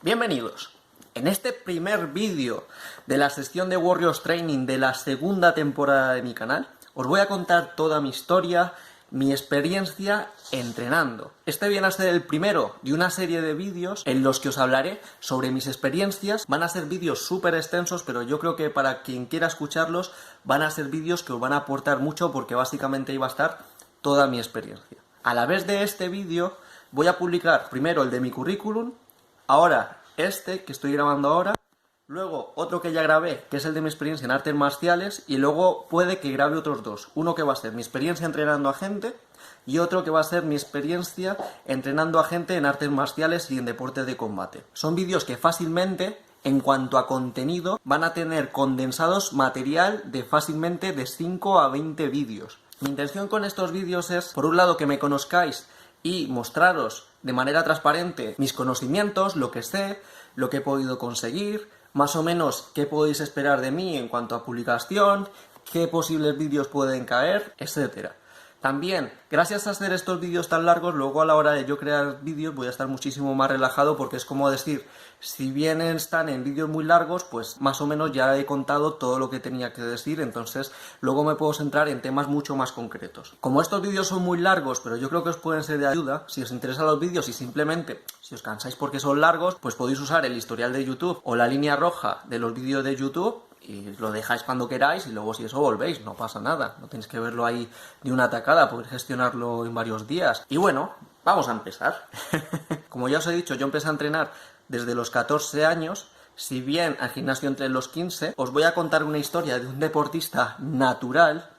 Bienvenidos. En este primer vídeo de la sesión de Warriors Training de la segunda temporada de mi canal, os voy a contar toda mi historia, mi experiencia entrenando. Este viene a ser el primero de una serie de vídeos en los que os hablaré sobre mis experiencias. Van a ser vídeos súper extensos, pero yo creo que para quien quiera escucharlos van a ser vídeos que os van a aportar mucho porque básicamente ahí va a estar toda mi experiencia. A la vez de este vídeo voy a publicar primero el de mi currículum, ahora este que estoy grabando ahora, luego otro que ya grabé, que es el de mi experiencia en artes marciales, y luego puede que grabe otros dos. Uno que va a ser mi experiencia entrenando a gente y otro que va a ser mi experiencia entrenando a gente en artes marciales y en deportes de combate. Son vídeos que fácilmente, en cuanto a contenido, van a tener condensados material de fácilmente de 5 a 20 vídeos. Mi intención con estos vídeos es, por un lado, que me conozcáis y mostraros de manera transparente mis conocimientos, lo que sé, lo que he podido conseguir, más o menos qué podéis esperar de mí en cuanto a publicación, qué posibles vídeos pueden caer, etcétera. También, gracias a hacer estos vídeos tan largos, luego a la hora de yo crear vídeos voy a estar muchísimo más relajado porque es como decir, si bien están en vídeos muy largos, pues más o menos ya he contado todo lo que tenía que decir, entonces luego me puedo centrar en temas mucho más concretos. Como estos vídeos son muy largos, pero yo creo que os pueden ser de ayuda, si os interesan los vídeos y simplemente, si os cansáis porque son largos, pues podéis usar el historial de YouTube o la línea roja de los vídeos de YouTube, y lo dejáis cuando queráis y luego si eso volvéis, no pasa nada, no tenéis que verlo ahí de una tacada, podéis gestionarlo en varios días. Y bueno, vamos a empezar. Como ya os he dicho, yo empecé a entrenar desde los 14 años, si bien al gimnasio entré en los 15, os voy a contar una historia de un deportista natural,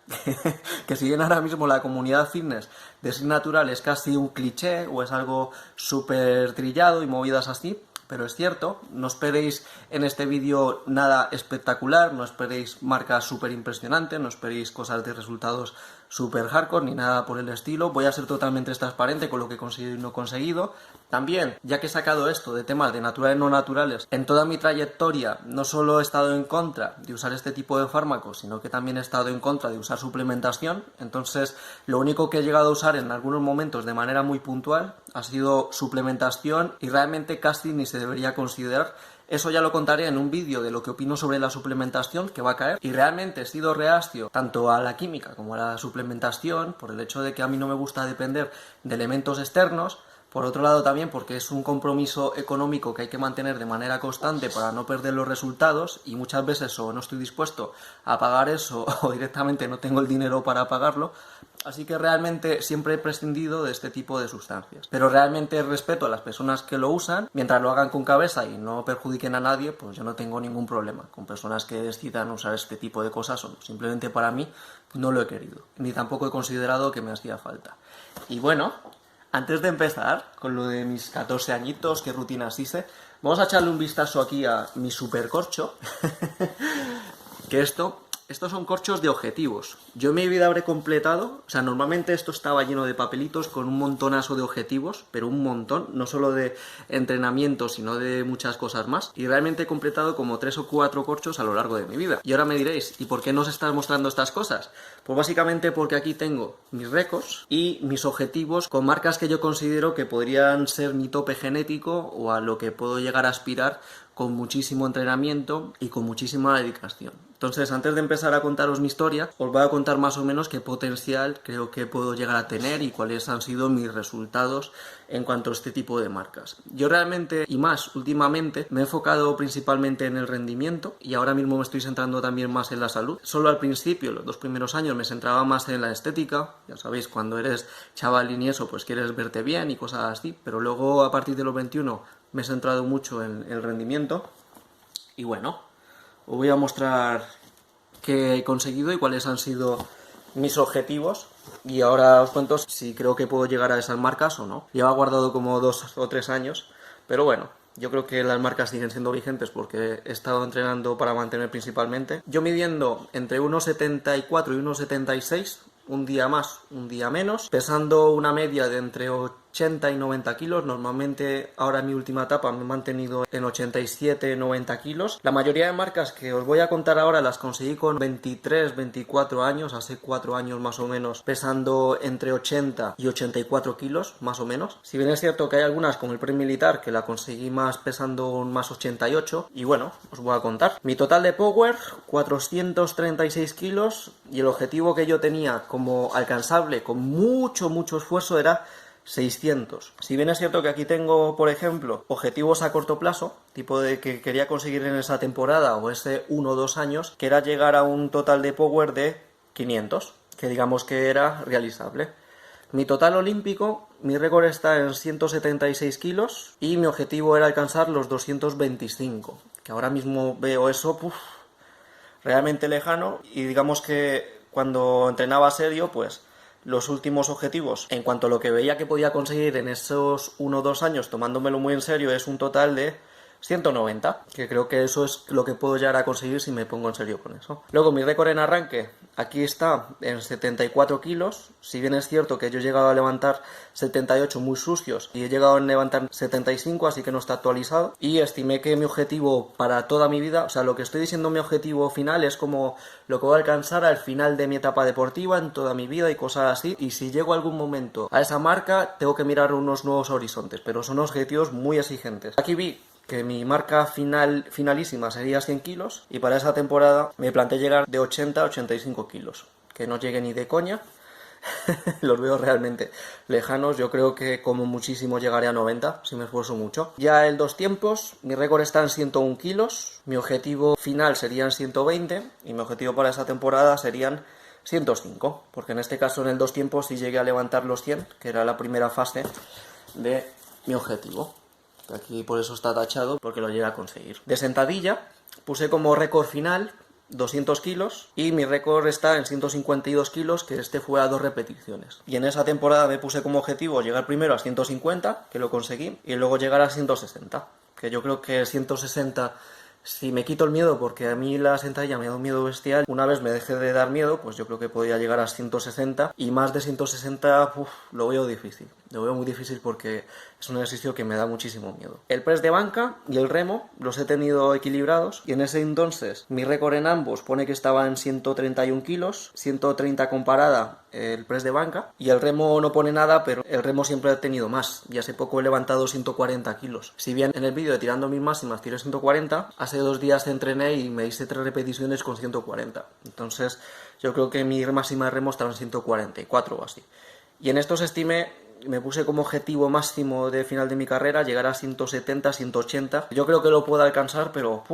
que si bien ahora mismo la comunidad fitness de ser natural es casi un cliché o es algo súper trillado y movidas así, pero es cierto, no esperéis en este vídeo nada espectacular, no esperéis marcas súper impresionantes, no esperéis cosas de resultados súper hardcore ni nada por el estilo. Voy a ser totalmente transparente con lo que he conseguido y no conseguido. También, ya que he sacado esto de temas de naturales y no naturales, en toda mi trayectoria no solo he estado en contra de usar este tipo de fármacos, sino que también he estado en contra de usar suplementación. Entonces, lo único que he llegado a usar en algunos momentos de manera muy puntual ha sido suplementación y realmente casi ni se debería considerar. Eso ya lo contaré en un vídeo de lo que opino sobre la suplementación que va a caer. Y realmente he sido reacio tanto a la química como a la suplementación por el hecho de que a mí no me gusta depender de elementos externos. Por otro lado también porque es un compromiso económico que hay que mantener de manera constante para no perder los resultados y muchas veces o no estoy dispuesto a pagar eso o directamente no tengo el dinero para pagarlo. Así que realmente siempre he prescindido de este tipo de sustancias. Pero realmente respeto a las personas que lo usan, mientras lo hagan con cabeza y no perjudiquen a nadie, pues yo no tengo ningún problema con personas que decidan usar este tipo de cosas o no. Simplemente para mí no lo he querido, ni tampoco he considerado que me hacía falta. Y bueno, antes de empezar con lo de mis 14 añitos, qué rutinas hice, vamos a echarle un vistazo aquí a mi supercorcho, que estos son corchos de objetivos. Yo en mi vida habré completado, o sea, normalmente esto estaba lleno de papelitos con un montonazo de objetivos, pero un montón, no solo de entrenamiento, sino de muchas cosas más. Y realmente he completado como 3 o 4 corchos a lo largo de mi vida. Y ahora me diréis, ¿y por qué no os estás mostrando estas cosas? Pues básicamente porque aquí tengo mis récords y mis objetivos con marcas que yo considero que podrían ser mi tope genético o a lo que puedo llegar a aspirar con muchísimo entrenamiento y con muchísima dedicación. Entonces, antes de empezar a contaros mi historia, os voy a contar más o menos qué potencial creo que puedo llegar a tener y cuáles han sido mis resultados en cuanto a este tipo de marcas. Yo realmente, y más últimamente, me he enfocado principalmente en el rendimiento y ahora mismo me estoy centrando también más en la salud. Solo al principio, los 2 primeros años, me centraba más en la estética. Ya sabéis, cuando eres chavalín y eso, pues quieres verte bien y cosas así, pero luego a partir de los 21 me he centrado mucho en el rendimiento. Y bueno, os voy a mostrar qué he conseguido y cuáles han sido mis objetivos y ahora os cuento si creo que puedo llegar a esas marcas o no. Lleva guardado como 2 o 3 años, pero bueno, yo creo que las marcas siguen siendo vigentes porque he estado entrenando para mantener principalmente. Yo midiendo entre 1,74 y 1,76, un día más, un día menos, pesando una media de entre 80 y 90 kilos. Normalmente ahora en mi última etapa me he mantenido en 87, 90 kilos. La mayoría de marcas que os voy a contar ahora las conseguí con 23, 24 años, hace 4 años más o menos, pesando entre 80 y 84 kilos, más o menos. Si bien es cierto que hay algunas como el Pre-Militar que la conseguí más pesando más 88, y bueno, os voy a contar. Mi total de power, 436 kilos, y el objetivo que yo tenía como alcanzable con mucho esfuerzo era 600. Si bien es cierto que aquí tengo, por ejemplo, objetivos a corto plazo, tipo de que quería conseguir en esa temporada o ese 1 o 2 años, que era llegar a un total de power de 500, que digamos que era realizable. Mi total olímpico, mi récord está en 176 kilos y mi objetivo era alcanzar los 225, que ahora mismo veo eso realmente lejano, y digamos que cuando entrenaba serio, pues los últimos objetivos, en cuanto a lo que veía que podía conseguir en esos 1 o 2 años tomándomelo muy en serio, es un total de 190, que creo que eso es lo que puedo llegar a conseguir si me pongo en serio con eso. Luego mi récord en arranque, aquí está en 74 kilos, si bien es cierto que yo he llegado a levantar 78 muy sucios y he llegado a levantar 75, así que no está actualizado, y estimé que mi objetivo para toda mi vida, o sea, lo que estoy diciendo mi objetivo final es como lo que voy a alcanzar al final de mi etapa deportiva en toda mi vida y cosas así, y si llego algún momento a esa marca tengo que mirar unos nuevos horizontes, pero son objetivos muy exigentes. Aquí vi que mi marca finalísima sería 100 kilos y para esa temporada me planteé llegar de 80 a 85 kilos, que no llegue ni de coña. Los veo realmente lejanos. Yo creo que como muchísimo llegaré a 90 si me esfuerzo mucho. Ya el 2 tiempos, mi récord está en 101 kilos, mi objetivo final serían 120 y mi objetivo para esa temporada serían 105, porque en este caso en el 2 tiempos sí llegué a levantar los 100, que era la primera fase de mi objetivo. Aquí por eso está tachado, porque lo llegué a conseguir. De sentadilla puse como récord final 200 kilos y mi récord está en 152 kilos, que este fue a 2 repeticiones. Y en esa temporada me puse como objetivo llegar primero a 150, que lo conseguí, y luego llegar a 160, que yo creo que 160... Si me quito el miedo, porque a mí la sentadilla me da un miedo bestial, una vez me deje de dar miedo, pues yo creo que podría llegar a 160, y más de 160 lo veo difícil. Lo veo muy difícil porque es un ejercicio que me da muchísimo miedo. El press de banca y el remo los he tenido equilibrados, y en ese entonces mi récord en ambos pone que estaba en 131 kilos, 130 comparada el press de banca, y el remo no pone nada, pero el remo siempre ha tenido más, y hace poco he levantado 140 kilos. Si bien en el vídeo de tirando mis máximas tiré 140, hace 2 días entrené y me hice 3 repeticiones con 140. Entonces yo creo que mi máxima de remo estaba en 144 o así. Y en estos me puse como objetivo máximo de final de mi carrera llegar a 170, 180. Yo creo que lo puedo alcanzar, pero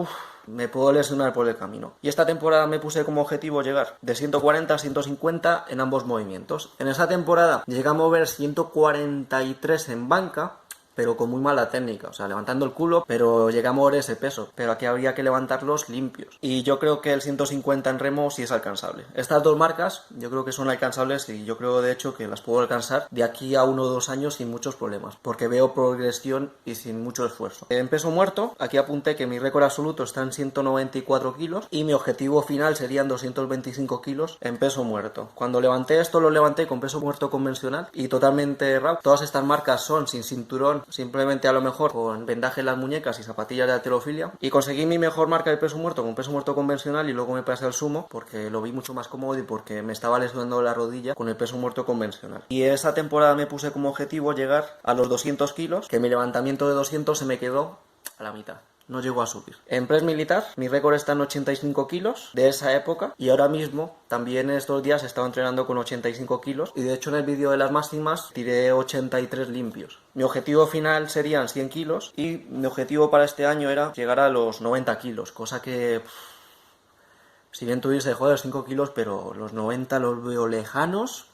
me puedo lesionar por el camino. Y esta temporada me puse como objetivo llegar de 140 a 150 en ambos movimientos. En esa temporada llegué a mover 143 en banca, pero con muy mala técnica, o sea, levantando el culo, pero llegué a mover ese peso, pero aquí habría que levantarlos limpios. Y yo creo que el 150 en remo sí es alcanzable. Estas dos marcas yo creo que son alcanzables, y yo creo de hecho que las puedo alcanzar de aquí a 1 o 2 años sin muchos problemas, porque veo progresión y sin mucho esfuerzo. En peso muerto, aquí apunté que mi récord absoluto está en 194 kilos y mi objetivo final serían 225 kilos en peso muerto. Cuando levanté esto lo levanté con peso muerto convencional y totalmente raw. Todas estas marcas son sin cinturón, simplemente a lo mejor con vendaje en las muñecas y zapatillas de halterofilia, y conseguí mi mejor marca de peso muerto con peso muerto convencional, y luego me pasé al sumo porque lo vi mucho más cómodo y porque me estaba lesionando la rodilla con el peso muerto convencional. Y esa temporada me puse como objetivo llegar a los 200 kilos, que mi levantamiento de 200 se me quedó a la mitad. No llegó a subir. En press militar, mi récord está en 85 kilos de esa época, y ahora mismo, también estos días he estado entrenando con 85 kilos, y de hecho en el vídeo de las máximas tiré 83 limpios. Mi objetivo final serían 100 kilos, y mi objetivo para este año era llegar a los 90 kilos, cosa que... si bien tuviese, joder, 5 kilos, pero los 90 los veo lejanos.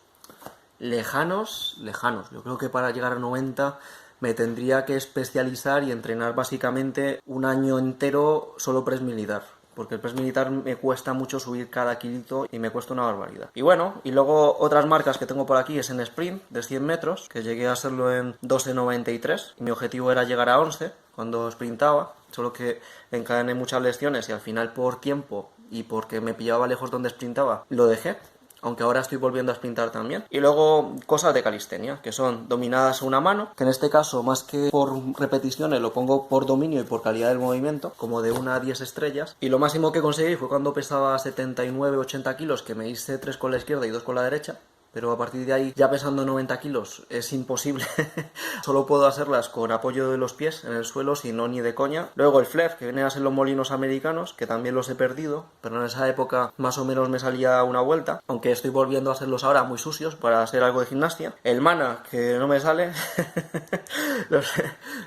Yo creo que para llegar a 90... me tendría que especializar y entrenar básicamente un año entero solo press militar, porque el press militar me cuesta mucho subir cada kilito y me cuesta una barbaridad. Y bueno, y luego otras marcas que tengo por aquí es en sprint de 100 metros, que llegué a hacerlo en 12.93 y mi objetivo era llegar a 11 cuando sprintaba, solo que encadené muchas lesiones y al final por tiempo y porque me pillaba lejos donde sprintaba lo dejé. aunque ahora estoy volviendo a sprintar también. Y luego cosas de calistenia, que son dominadas a una mano, que en este caso más que por repeticiones lo pongo por dominio y por calidad del movimiento, como de 1 a 10 estrellas. Y lo máximo que conseguí fue cuando pesaba 79-80 kilos, que me hice 3 con la izquierda y 2 con la derecha. Pero a partir de ahí, ya pesando 90 kilos, es imposible. Solo puedo hacerlas con apoyo de los pies en el suelo, si no ni de coña. Luego el flare, que viene a ser los molinos americanos, que también los he perdido, pero en esa época más o menos me salía una vuelta, aunque estoy volviendo a hacerlos ahora muy sucios para hacer algo de gimnasia. El mana, que no me sale.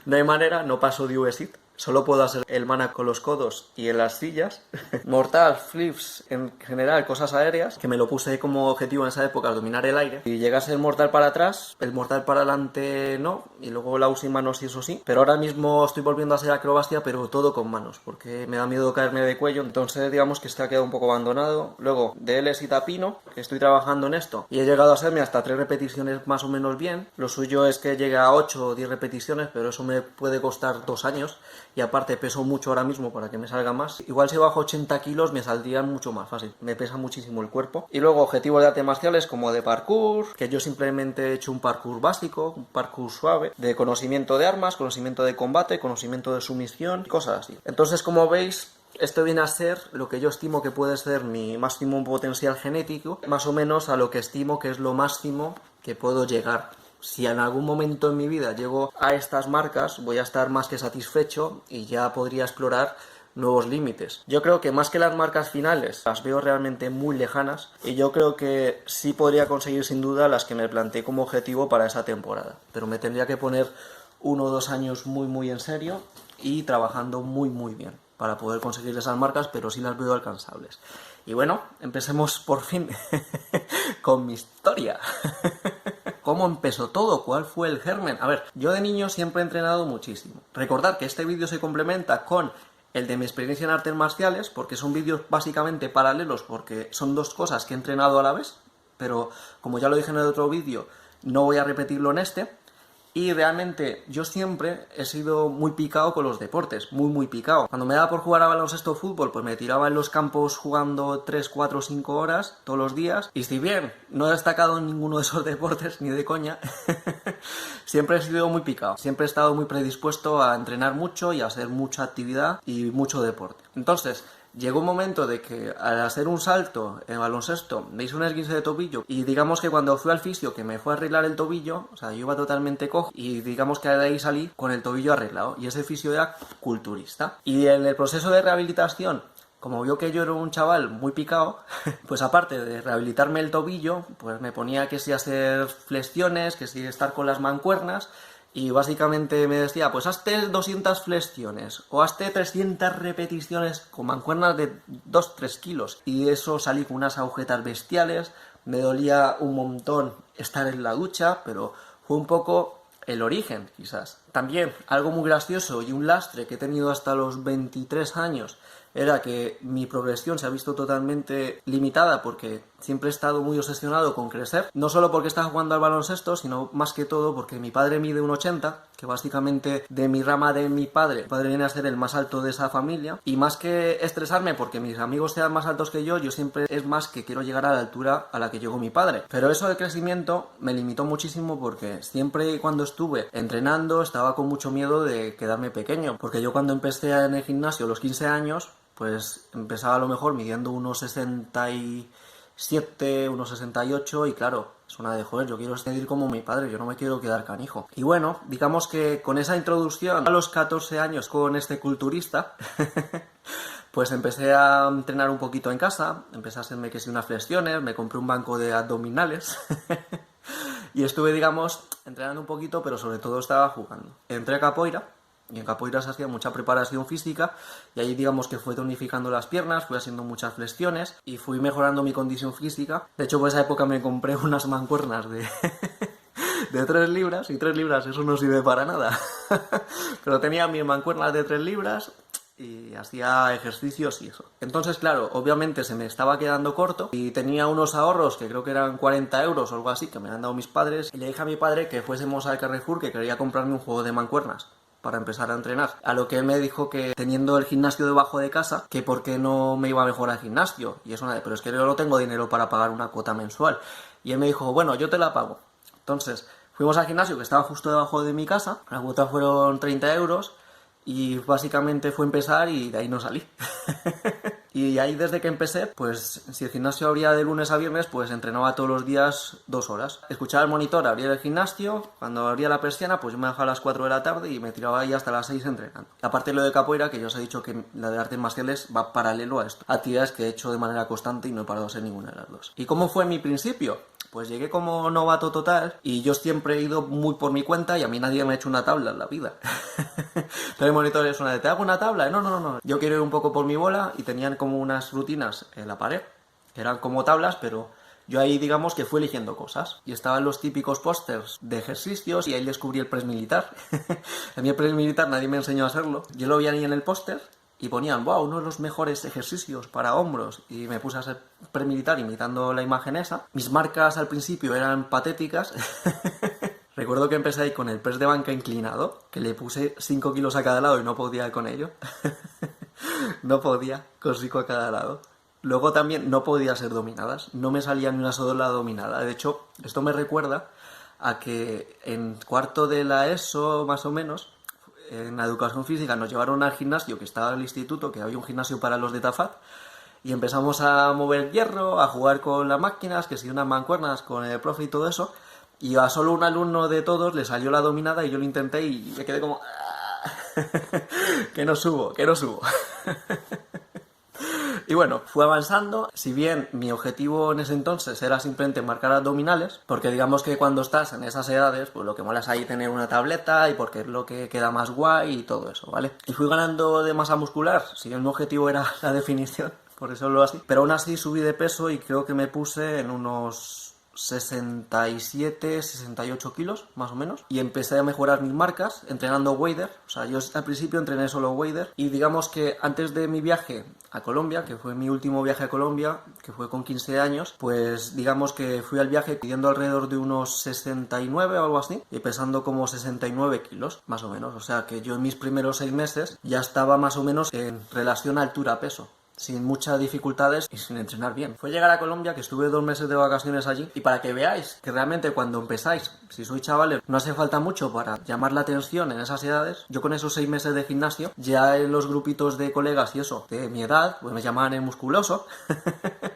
No hay manera, no paso de US-IT. Solo puedo hacer el mana con los codos y en las sillas. Mortal, flips, en general, cosas aéreas, que me lo puse como objetivo en esa época, dominar el aire. Y llegase el mortal para atrás, el mortal para adelante no, y luego la sin manos y eso sí. Pero ahora mismo estoy volviendo a hacer acrobacia, pero todo con manos, porque me da miedo caerme de cuello. Entonces digamos que este ha quedado un poco abandonado. Luego, DLs y tapino, que estoy trabajando en esto. Y he llegado a hacerme hasta 3 repeticiones más o menos bien. Lo suyo es que llegue a 8 o 10 repeticiones, pero eso me puede costar 2 años. Y aparte peso mucho ahora mismo para que me salga más. Igual si bajo 80 kilos me saldrían mucho más fácil. Me pesa muchísimo el cuerpo. Y luego objetivos de artes marciales como de parkour, que yo simplemente he hecho un parkour básico, un parkour suave, de conocimiento de armas, conocimiento de combate, conocimiento de sumisión, cosas así. Entonces, como veis, esto viene a ser lo que yo estimo que puede ser mi máximo potencial genético, más o menos a lo que estimo que es lo máximo que puedo llegar. Si en algún momento en mi vida llego a estas marcas, voy a estar más que satisfecho y ya podría explorar nuevos límites. Yo creo que más que las marcas finales, las veo realmente muy lejanas y yo creo que sí podría conseguir sin duda las que me planteé como objetivo para esa temporada. Pero me tendría que poner 1 o 2 años muy en serio y trabajando muy bien para poder conseguir esas marcas, pero sí las veo alcanzables. Y bueno, empecemos por fin con mi historia. ¿Cómo empezó todo? ¿Cuál fue el germen? A ver, yo de niño siempre he entrenado muchísimo. Recordad que este vídeo se complementa con el de mi experiencia en artes marciales, porque son vídeos básicamente paralelos, porque son 2 cosas que he entrenado a la vez, pero como ya lo dije en el otro vídeo, no voy a repetirlo en este. Y realmente yo siempre he sido muy picado con los deportes, muy picado. Cuando me daba por jugar a baloncesto o fútbol, pues me tiraba en los campos jugando 3, 4, 5 horas todos los días. Y si bien no he destacado en ninguno de esos deportes, ni de coña, siempre he sido muy picado. Siempre he estado muy predispuesto a entrenar mucho y a hacer mucha actividad y mucho deporte. Entonces, llegó un momento de que al hacer un salto en baloncesto me hice un esguince de tobillo y digamos que cuando fui al fisio que me fue a arreglar el tobillo, o sea, yo iba totalmente cojo y digamos que de ahí salí con el tobillo arreglado y ese fisio era culturista. Y en el proceso de rehabilitación, como vio que yo era un chaval muy picado, pues aparte de rehabilitarme el tobillo, pues me ponía que si hacer flexiones, que si estar con las mancuernas. Y básicamente me decía, pues hazte 200 flexiones o hazte 300 repeticiones con mancuernas de 2-3 kilos. Y eso salí con unas agujetas bestiales, me dolía un montón estar en la ducha, pero fue un poco el origen, quizás. También, algo muy gracioso y un lastre que he tenido hasta los 23 años era que mi progresión se ha visto totalmente limitada porque siempre he estado muy obsesionado con crecer, no solo porque estaba jugando al baloncesto, sino más que todo porque mi padre mide 1,80, que básicamente de mi rama de mi padre viene a ser el más alto de esa familia, y más que estresarme porque mis amigos sean más altos que yo siempre es más que quiero llegar a la altura a la que llegó mi padre. Pero eso del crecimiento me limitó muchísimo porque siempre cuando estuve entrenando estaba con mucho miedo de quedarme pequeño, porque yo cuando empecé en el gimnasio a los 15 años, pues empezaba a lo mejor midiendo unos 67, unos 68 y claro, es una de joder, yo quiero seguir como mi padre, yo no me quiero quedar canijo. Y bueno, digamos que con esa introducción a los 14 años con este culturista, pues empecé a entrenar un poquito en casa, empecé a hacerme que si unas flexiones, me compré un banco de abdominales y estuve, digamos, entrenando un poquito, pero sobre todo estaba jugando. Entré a capoeira. Y en capoeira se hacía mucha preparación física y ahí digamos que fue tonificando las piernas, fui haciendo muchas flexiones y fui mejorando mi condición física. De hecho, por esa época me compré unas mancuernas de 3 libras y 3 libras eso no sirve para nada. Pero tenía mis mancuernas de 3 libras y hacía ejercicios y eso. Entonces, claro, obviamente se me estaba quedando corto y tenía unos ahorros que creo que eran 40 euros o algo así que me han dado mis padres y le dije a mi padre que fuésemos al Carrefour que quería comprarme un juego de mancuernas. para empezar a entrenar. A lo que él me dijo que teniendo el gimnasio debajo de casa, que por qué no me iba mejor al gimnasio. Y es una de, pero es que yo no tengo dinero para pagar una cuota mensual. Y él me dijo, bueno, yo te la pago. Entonces, fuimos al gimnasio que estaba justo debajo de mi casa, la cuota fueron 30 euros y básicamente fue empezar y de ahí no salí. Y ahí desde que empecé, pues si el gimnasio abría de lunes a viernes, pues entrenaba todos los días 2 horas. Escuchaba el monitor, abría el gimnasio, cuando abría la persiana, pues yo me dejaba a las 4 de la tarde y me tiraba ahí hasta las 6 entrenando. Aparte de lo de capoeira, que ya os he dicho que la de artes marciales va paralelo a esto. Actividades que he hecho de manera constante y no he parado de hacer ninguna de las dos. ¿Y cómo fue mi principio? Pues llegué como novato total y yo siempre he ido muy por mi cuenta y a mí nadie me ha hecho una tabla en la vida. Pero el monitor es una de, ¿te hago una tabla? No. Yo quiero ir un poco por mi bola y tenían como unas rutinas en la pared, que eran como tablas, pero yo ahí digamos que fui eligiendo cosas. Y estaban los típicos pósters de ejercicios y ahí descubrí el press militar. A mí el press militar nadie me enseñó a hacerlo. Yo lo vi ahí en el póster y ponían, wow, uno de los mejores ejercicios para hombros. Y me puse a hacer press militar imitando la imagen esa. Mis marcas al principio eran patéticas. Recuerdo que empecé ahí con el press de banca inclinado, que le puse 5 kilos a cada lado y no podía con ello. No podía, con 5 a cada lado. Luego también no podía hacer dominadas, no me salía ni una sola dominada. De hecho, esto me recuerda a que en cuarto de la ESO, más o menos, en la educación física nos llevaron al gimnasio que estaba en el instituto, que había un gimnasio para los de Tafat, y empezamos a mover hierro, a jugar con las máquinas, que si unas mancuernas con el profe y todo eso, y a solo un alumno de todos le salió la dominada y yo lo intenté y me quedé como... que no subo. Y bueno, fue avanzando, si bien mi objetivo en ese entonces era simplemente marcar abdominales, porque digamos que cuando estás en esas edades, pues lo que mola es ahí tener una tableta y porque es lo que queda más guay y todo eso, ¿vale? Y fui ganando de masa muscular, si bien mi objetivo era la definición, por eso lo así, pero aún así subí de peso y creo que me puse en unos 67, 68 kilos, más o menos, y empecé a mejorar mis marcas entrenando wader. O sea, yo al principio entrené solo wader y digamos que antes de mi viaje a Colombia, que fue mi último viaje a Colombia, que fue con 15 años, pues digamos que fui al viaje pidiendo alrededor de unos 69 o algo así y pesando como 69 kilos, más o menos. O sea que yo en mis primeros 6 meses ya estaba más o menos en relación altura-peso, sin muchas dificultades y sin entrenar bien. Fue llegar a Colombia, que estuve 2 meses de vacaciones allí, y para que veáis que realmente cuando empezáis, si sois chavales, no hace falta mucho para llamar la atención en esas edades. Yo con esos 6 meses de gimnasio, ya en los grupitos de colegas y eso, de mi edad, pues me llamaban el musculoso,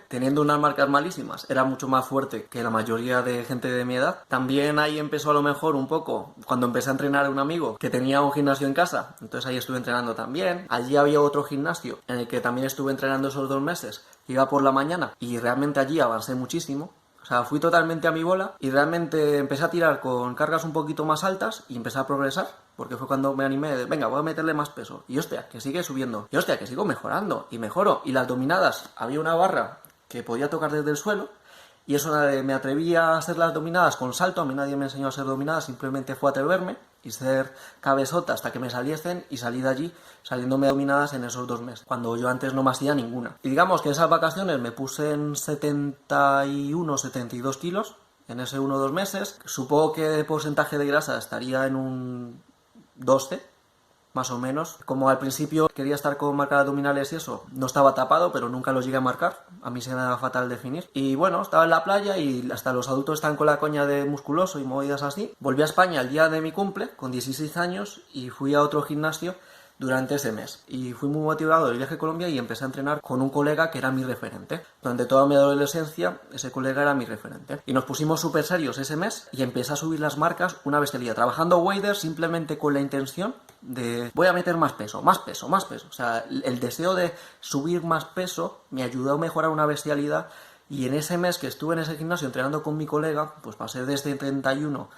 teniendo unas marcas malísimas, era mucho más fuerte que la mayoría de gente de mi edad. También ahí empezó a lo mejor un poco, cuando empecé a entrenar a un amigo que tenía un gimnasio en casa, entonces ahí estuve entrenando también. Allí había otro gimnasio en el que también estuve entrenando esos 2 meses, iba por la mañana y realmente allí avancé muchísimo. O sea, fui totalmente a mi bola y realmente empecé a tirar con cargas un poquito más altas y empecé a progresar, porque fue cuando me animé de, venga, voy a meterle más peso. Y hostia, que sigue subiendo. Y hostia, que sigo mejorando y mejoro. Y las dominadas, había una barra que podía tocar desde el suelo y eso me atreví a hacer las dominadas con salto. A mí nadie me enseñó a hacer dominadas, simplemente fue atreverme y ser cabezota hasta que me saliesen y salí de allí saliéndome dominadas en esos 2 meses, cuando yo antes no me hacía ninguna. Y digamos que esas vacaciones me puse en 71, 72 kilos en ese 1 o 2 meses. Supongo que el porcentaje de grasa estaría en un 12, más o menos. Como al principio quería estar con marcas abdominales y eso, no estaba tapado, pero nunca los llegué a marcar. A mí se me daba fatal definir. Y bueno, estaba en la playa y hasta los adultos están con la coña de musculoso y movidas así. Volví a España el día de mi cumple, con 16 años, y fui a otro gimnasio durante ese mes. Y fui muy motivado del viaje a Colombia y empecé a entrenar con un colega que era mi referente. Durante toda mi adolescencia, ese colega era mi referente. Y nos pusimos súper serios ese mes y empecé a subir las marcas una bestialidad. Trabajando wader simplemente con la intención de voy a meter más peso. O sea, el deseo de subir más peso me ayudó a mejorar una bestialidad. Y en ese mes que estuve en ese gimnasio entrenando con mi colega, pues pasé desde 31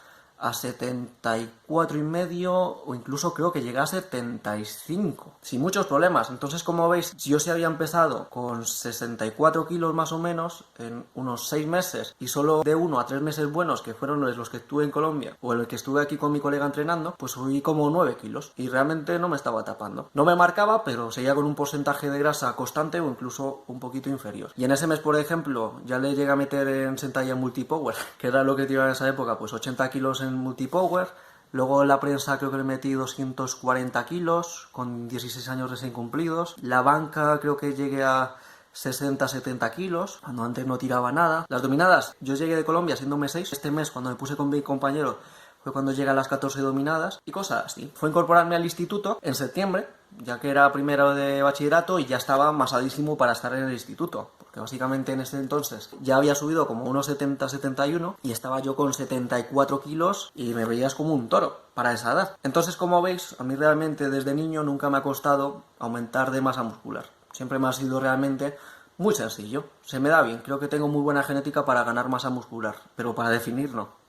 a 74 y medio, o incluso creo que llegué a 75, sin muchos problemas. Entonces, como veis, yo sí había empezado con 64 kilos más o menos en unos 6 meses, y solo de 1 a 3 meses buenos, que fueron los que estuve en Colombia, o el que estuve aquí con mi colega entrenando, pues subí como 9 kilos, y realmente no me estaba tapando. No me marcaba, pero seguía con un porcentaje de grasa constante o incluso un poquito inferior. Y en ese mes, por ejemplo, ya le llegué a meter en sentadilla multipower, que era lo que tiraba en esa época, pues 80 kilos en multipower, Luego en la prensa creo que le metí 240 kilos, con 16 años recién cumplidos. La banca creo que llegué a 60-70 kilos, cuando antes no tiraba nada. Las dominadas, yo llegué de Colombia siéndome 6. Este mes, cuando me puse con mi compañero, fue cuando llegué a las 14 dominadas y cosas así. Fue incorporarme al instituto en septiembre, ya que era primero de bachillerato y ya estaba masadísimo para estar en el instituto. Porque básicamente en ese entonces ya había subido como unos 70-71 y estaba yo con 74 kilos y me veías como un toro para esa edad. Entonces, como veis, a mí realmente desde niño nunca me ha costado aumentar de masa muscular. Siempre me ha sido realmente muy sencillo. Se me da bien, creo que tengo muy buena genética para ganar masa muscular, pero para definir no.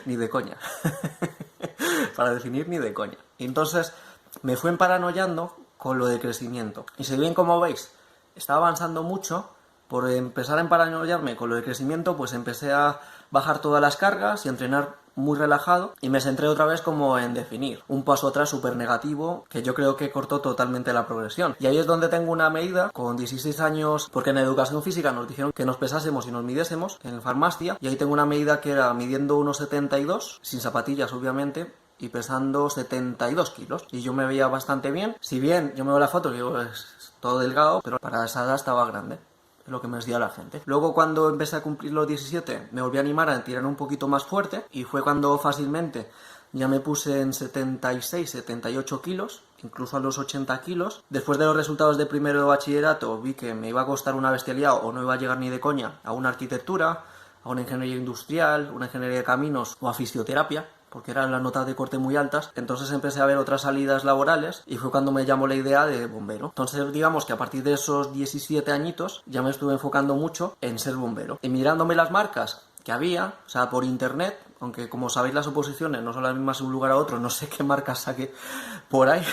Ni de coña. Para definir ni de coña. Y entonces me fui emparanoiando con lo de crecimiento. Y si bien, como veis, estaba avanzando mucho, por empezar a emparanoiarme con lo de crecimiento, pues empecé a bajar todas las cargas y a entrenar muy relajado y me centré otra vez como en definir. Un paso atrás súper negativo que yo creo que cortó totalmente la progresión. Y ahí es donde tengo una medida con 16 años, porque en educación física nos dijeron que nos pesásemos y nos midiésemos en farmacia, y ahí tengo una medida que era midiendo unos 72, sin zapatillas obviamente, y pesando 72 kilos. Y yo me veía bastante bien. Si bien yo me veo la foto y digo, es todo delgado, pero para esa edad estaba grande. Es lo que me decía la gente. Luego, cuando empecé a cumplir los 17, me volví a animar a tirar un poquito más fuerte, y fue cuando fácilmente ya me puse en 76, 78 kilos, incluso a los 80 kilos. Después de los resultados de primero de bachillerato, vi que me iba a costar una bestialidad o no iba a llegar ni de coña a una arquitectura, a una ingeniería industrial, una ingeniería de caminos o a fisioterapia, porque eran las notas de corte muy altas. Entonces empecé a ver otras salidas laborales y fue cuando me llamó la idea de bombero. Entonces, digamos que a partir de esos 17 añitos ya me estuve enfocando mucho en ser bombero. Y mirándome las marcas que había, o sea, por internet, aunque como sabéis las oposiciones no son las mismas de un lugar a otro, no sé qué marcas saqué por ahí,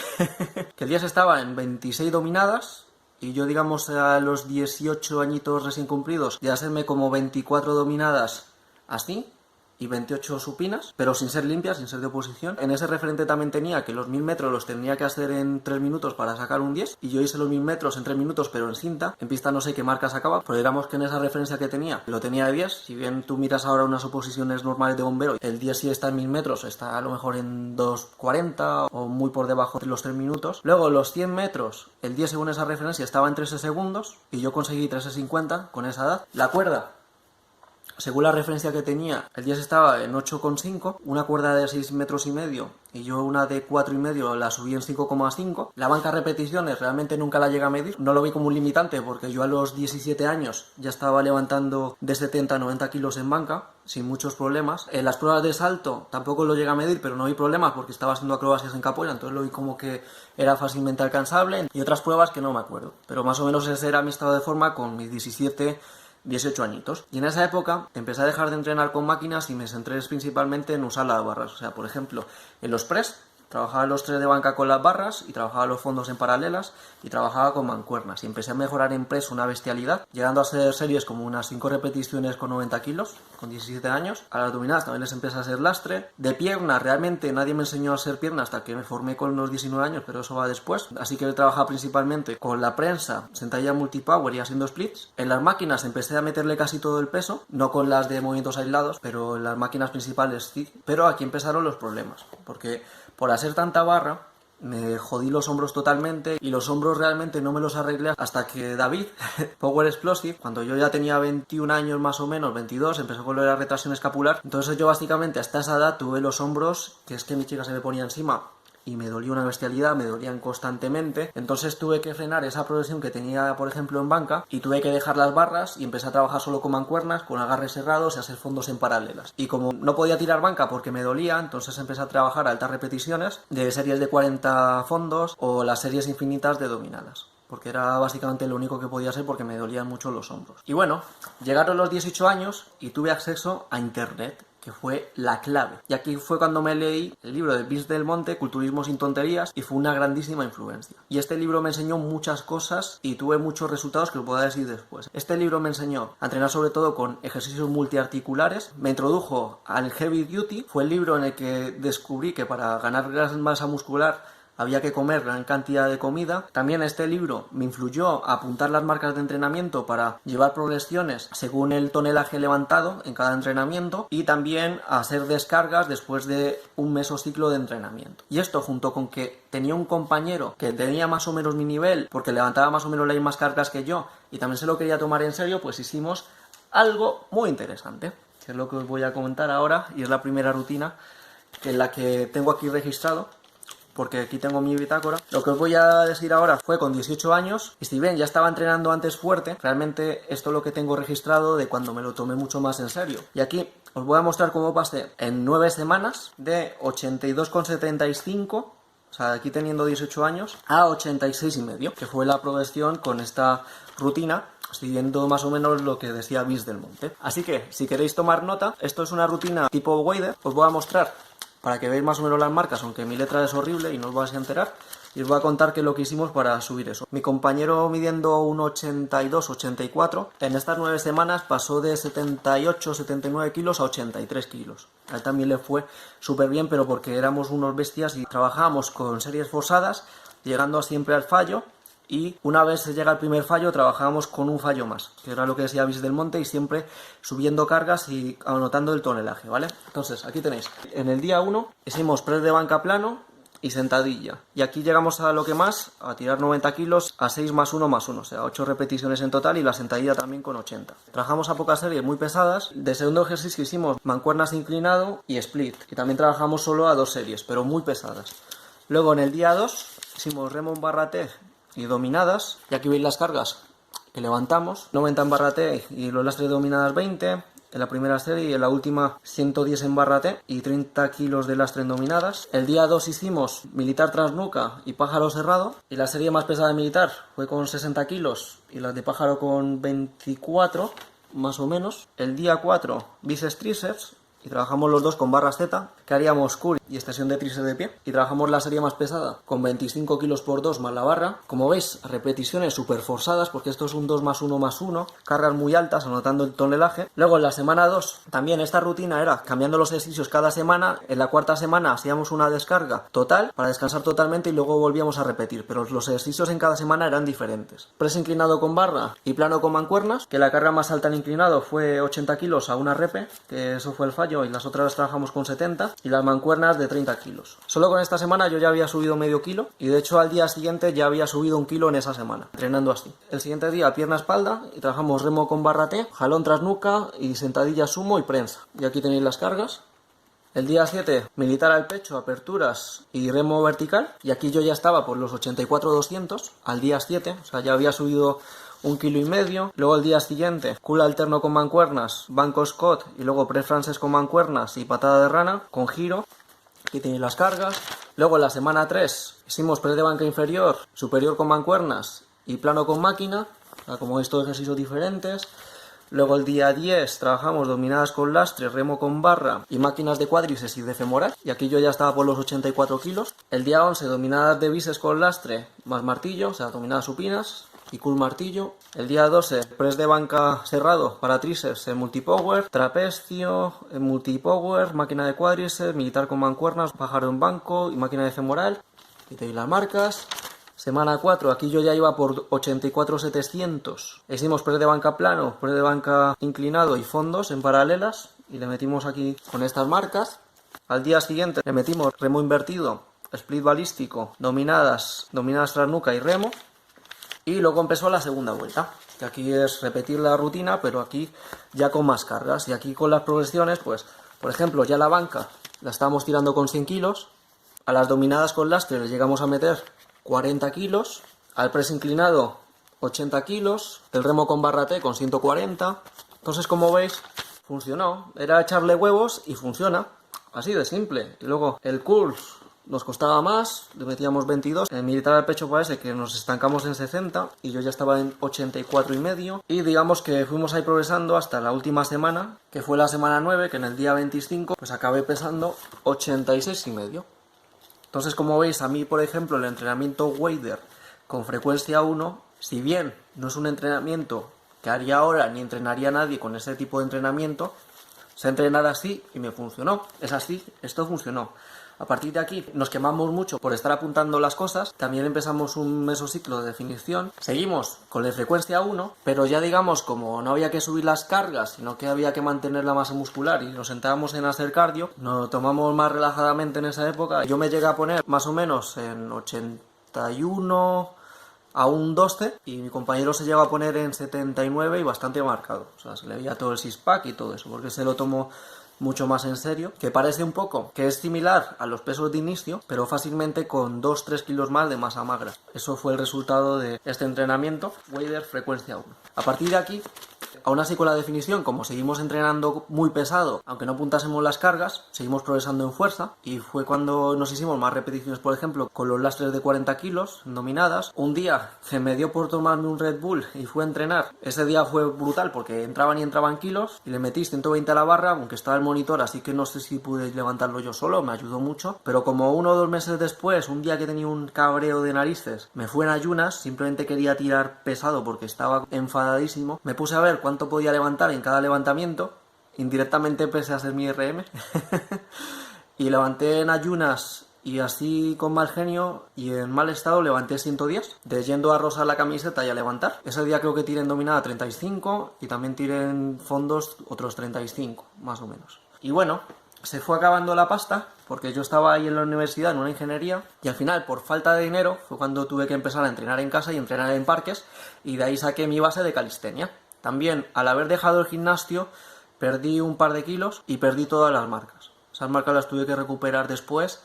que el día se estaba en 26 dominadas, y yo, digamos, a los 18 añitos recién cumplidos, ya hacerme como 24 dominadas así, y 28 supinas, pero sin ser limpias, sin ser de oposición. En ese referente también tenía que los 1000 metros los tenía que hacer en 3 minutos para sacar un 10, y yo hice los 1000 metros en 3 minutos, pero en cinta. En pista no sé qué marca sacaba, pero digamos que en esa referencia que tenía lo tenía de 10. Si bien tú miras ahora unas oposiciones normales de bombero, el 10 sí está en 1000 metros, está a lo mejor en 2:40 o muy por debajo de los 3 minutos. Luego los 100 metros, el 10 según esa referencia estaba en 13 segundos, y yo conseguí 13:50 con esa edad. La cuerda, según la referencia que tenía, el 10 estaba en 8,5, una cuerda de 6,5 metros y yo una de 4,5 la subí en 5,5. La banca repeticiones realmente nunca la llegué a medir, no lo vi como un limitante porque yo a los 17 años ya estaba levantando de 70 a 90 kilos en banca, sin muchos problemas. En las pruebas de salto tampoco lo llegué a medir, pero no vi problemas porque estaba haciendo acrobacias en capoeira, entonces lo vi como que era fácilmente alcanzable, y otras pruebas que no me acuerdo, pero más o menos ese era mi estado de forma con mis 18 añitos. Y en esa época empecé a dejar de entrenar con máquinas y me centré principalmente en usar las barras. O sea, por ejemplo, en los press trabajaba los 3 de banca con las barras, y trabajaba los fondos en paralelas, y trabajaba con mancuernas, y empecé a mejorar en press una bestialidad, llegando a hacer series como unas 5 repeticiones con 90 kilos con 17 años. A las abdominales también les empecé a hacer lastre. De piernas realmente nadie me enseñó a hacer piernas hasta que me formé con los 19 años, pero eso va después. Así que he trabajado principalmente con la prensa, sentadilla multipower y haciendo splits. En las máquinas empecé a meterle casi todo el peso, no con las de movimientos aislados, pero en las máquinas principales sí. Pero aquí empezaron los problemas, porque por hacer tanta barra me jodí los hombros totalmente, y los hombros realmente no me los arreglé hasta que David, Power Explosive, cuando yo ya tenía 21 años más o menos, 22, empezó con lo de la retracción escapular. Entonces yo básicamente hasta esa edad tuve los hombros, que es que mi chica se me ponía encima y me dolía una bestialidad, me dolían constantemente. Entonces tuve que frenar esa progresión que tenía, por ejemplo, en banca, y tuve que dejar las barras y empecé a trabajar solo con mancuernas, con agarres cerrados y hacer fondos en paralelas. Y como no podía tirar banca porque me dolía, entonces empecé a trabajar altas repeticiones de series de 40 fondos o las series infinitas de dominadas, porque era básicamente lo único que podía hacer porque me dolían mucho los hombros. Y bueno, llegaron los 18 años y tuve acceso a internet, que fue la clave. Y aquí fue cuando me leí el libro de Vince Del Monte, Culturismo sin tonterías, y fue una grandísima influencia. Y este libro me enseñó muchas cosas y tuve muchos resultados que lo puedo decir después. Este libro me enseñó a entrenar sobre todo con ejercicios multiarticulares, me introdujo al heavy duty, fue el libro en el que descubrí que para ganar masa muscular había que comer gran cantidad de comida. También este libro me influyó a apuntar las marcas de entrenamiento para llevar progresiones según el tonelaje levantado en cada entrenamiento y también a hacer descargas después de un mesociclo de entrenamiento. Y esto junto con que tenía un compañero que tenía más o menos mi nivel porque levantaba más o menos las mismas cargas que yo y también se lo quería tomar en serio, pues hicimos algo muy interesante, que es lo que os voy a comentar ahora, y es la primera rutina en la que tengo aquí registrado, porque aquí tengo mi bitácora. Lo que os voy a decir ahora fue con 18 años, y si bien ya estaba entrenando antes fuerte, realmente esto es lo que tengo registrado de cuando me lo tomé mucho más en serio. Y aquí os voy a mostrar cómo pasé en 9 semanas de 82,75, o sea, aquí teniendo 18 años, a 86,5, que fue la progresión con esta rutina, siguiendo más o menos lo que decía Bis del Monte. Así que, si queréis tomar nota, esto es una rutina tipo Wader. Os voy a mostrar para que veáis más o menos las marcas, aunque mi letra es horrible y no os vais a enterar. Y os voy a contar qué es lo que hicimos para subir eso. Mi compañero midiendo 1,82, 84, en estas 9 semanas pasó de 78, 79 kilos a 83 kilos. A él también le fue súper bien, pero porque éramos unos bestias y trabajábamos con series forzadas, llegando siempre al fallo. Y una vez se llega al primer fallo, trabajábamos con un fallo más, que era lo que decía Bis del Monte, y siempre subiendo cargas y anotando el tonelaje, ¿vale? Entonces, aquí tenéis. En el día 1 hicimos press de banca plano y sentadilla. Y aquí llegamos a lo que más, a tirar 90 kilos a 6 más 1 más 1, o sea, 8 repeticiones en total, y la sentadilla también con 80. Trabajamos a pocas series muy pesadas. De segundo ejercicio hicimos mancuernas inclinado y split. Y también trabajamos solo a 2 series, pero muy pesadas. Luego en el día 2 hicimos remo en barra T y dominadas, y aquí veis las cargas que levantamos, 90 en barra T y los lastres de dominadas 20 en la primera serie, y en la última 110 en barra T y 30 kilos de lastre en dominadas. El día 2 hicimos militar tras nuca y pájaro cerrado, y la serie más pesada de militar fue con 60 kilos y las de pájaro con 24 más o menos. El día 4 bíceps tríceps, y trabajamos los dos con barras Z, que haríamos curl y extensión de tríceps de pie, y trabajamos la serie más pesada con 25 kilos por 2 más la barra. Como veis, repeticiones súper forzadas, porque esto es un 2 más 1 más 1, cargas muy altas, anotando el tonelaje. Luego en la semana 2, también esta rutina era cambiando los ejercicios cada semana. En la cuarta semana hacíamos una descarga total para descansar totalmente y luego volvíamos a repetir, pero los ejercicios en cada semana eran diferentes. Press inclinado con barra y plano con mancuernas, que la carga más alta en inclinado fue 80 kilos a una repe, que eso fue el fallo, y las otras las trabajamos con 70, y las mancuernas de 30 kilos. Solo con esta semana yo ya había subido medio kilo, y de hecho al día siguiente ya había subido 1 kilo en esa semana, entrenando así. El siguiente día pierna espalda, y trabajamos remo con barra T, jalón tras nuca y sentadilla sumo y prensa. Y aquí tenéis las cargas. El día 7, militar al pecho, aperturas y remo vertical, y aquí yo ya estaba por los 84-200 al día 7, o sea, ya había subido 1,5 kilos. Luego el día siguiente, curl alterno con mancuernas, banco Scott, y luego press francés con mancuernas y patada de rana con giro. Aquí tenéis las cargas. Luego en la semana 3 hicimos press de banca inferior, superior con mancuernas y plano con máquina, o sea, como veis, todos ejercicios diferentes. Luego el día 10 trabajamos dominadas con lastre, remo con barra y máquinas de cuádriceps y de femoral, y aquí yo ya estaba por los 84 kilos. El día 11 dominadas de bíceps con lastre más martillo, o sea, dominadas supinas y curl martillo. El día 12 press de banca cerrado para tríceps en multipower, trapecio en multipower, máquina de cuádriceps, militar con mancuernas, pájaro en banco y máquina de femoral. Aquí tenéis las marcas. Semana 4, aquí yo ya iba por 84-700. Hicimos press de banca plano, press de banca inclinado y fondos en paralelas, y le metimos aquí con estas marcas. Al día siguiente le metimos remo invertido, split balístico, dominadas tras nuca y remo. Y luego empezó la segunda vuelta, que aquí es repetir la rutina, pero aquí ya con más cargas. Y aquí con las progresiones, pues, por ejemplo, ya la banca la estábamos tirando con 100 kilos. A las dominadas con lastre le llegamos a meter 40 kilos, al press inclinado 80 kilos, el remo con barra T con 140. Entonces, como veis, funcionó. Era echarle huevos y funciona. Así de simple. Y luego el curl nos costaba más, le metíamos 22. En militar al pecho parece que nos estancamos en 60 y yo ya estaba en 84,5. Y digamos que fuimos ahí progresando hasta la última semana, que fue la semana 9, que en el día 25 pues acabé pesando 86,5. Entonces, como veis, a mí, por ejemplo, el entrenamiento Wader con frecuencia 1, si bien no es un entrenamiento que haría ahora ni entrenaría a nadie con ese tipo de entrenamiento, sé entrenar así y me funcionó. Es así, esto funcionó. A partir de aquí nos quemamos mucho por estar apuntando las cosas, también empezamos un mesociclo de definición, seguimos con la frecuencia 1, pero ya digamos como no había que subir las cargas, sino que había que mantener la masa muscular y nos sentábamos en hacer cardio, nos tomamos más relajadamente en esa época. Yo me llegué a poner más o menos en 81 a un 12 y mi compañero se llegó a poner en 79 y bastante marcado, o sea, se le veía todo el six-pack y todo eso, porque se lo tomó mucho más en serio, que parece un poco que es similar a los pesos de inicio, pero fácilmente con 2-3 kilos más de masa magra. Eso fue el resultado de este entrenamiento, Wader frecuencia 1. A partir de aquí, aún así con la definición, como seguimos entrenando muy pesado, aunque no apuntásemos las cargas, seguimos progresando en fuerza y fue cuando nos hicimos más repeticiones, por ejemplo, con los lastres de 40 kilos dominadas. Un día se me dio por tomarme un Red Bull y fui a entrenar. Ese día fue brutal porque entraban y entraban kilos y le metí 120 a la barra, aunque estaba el monitor, así que no sé si pude levantarlo yo solo, me ayudó mucho, pero como 1 o 2 meses después, un día que tenía un cabreo de narices, me fui en ayunas, simplemente quería tirar pesado porque estaba enfadadísimo, me puse a ver cuánto podía levantar en cada levantamiento, indirectamente empecé a hacer mi RM y levanté en ayunas y así con mal genio y en mal estado levanté 110, de yendo a rozar la camiseta y a levantar. Ese día creo que tiré en dominada 35 y también tiré en fondos otros 35, más o menos. Y bueno, se fue acabando la pasta porque yo estaba ahí en la universidad en una ingeniería y al final por falta de dinero fue cuando tuve que empezar a entrenar en casa y entrenar en parques y de ahí saqué mi base de calistenia. También al haber dejado el gimnasio perdí un par de kilos y perdí todas las marcas. Esas marcas las tuve que recuperar después,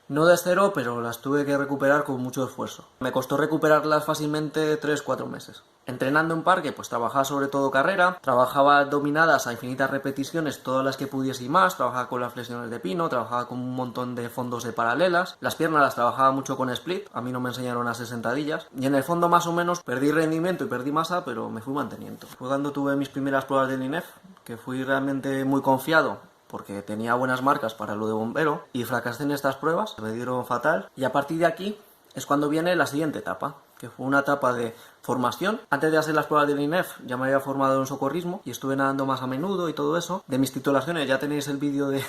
no de cero, pero las tuve que recuperar con mucho esfuerzo. Me costó recuperarlas fácilmente 3-4 meses. Entrenando en parque, pues trabajaba sobre todo carrera, trabajaba dominadas a infinitas repeticiones, todas las que pudiese y más, trabajaba con las flexiones de pino, trabajaba con un montón de fondos de paralelas, las piernas las trabajaba mucho con split, a mí no me enseñaron a 6 sentadillas, y en el fondo más o menos perdí rendimiento y perdí masa, pero me fui manteniendo. Fue cuando tuve mis primeras pruebas del INEF, que fui realmente muy confiado, porque tenía buenas marcas para lo de bombero, y fracasé en estas pruebas, me dieron fatal, y a partir de aquí es cuando viene la siguiente etapa, que fue una etapa de formación. Antes de hacer las pruebas del INEF ya me había formado en socorrismo y estuve nadando más a menudo y todo eso. De mis titulaciones ya tenéis el vídeo de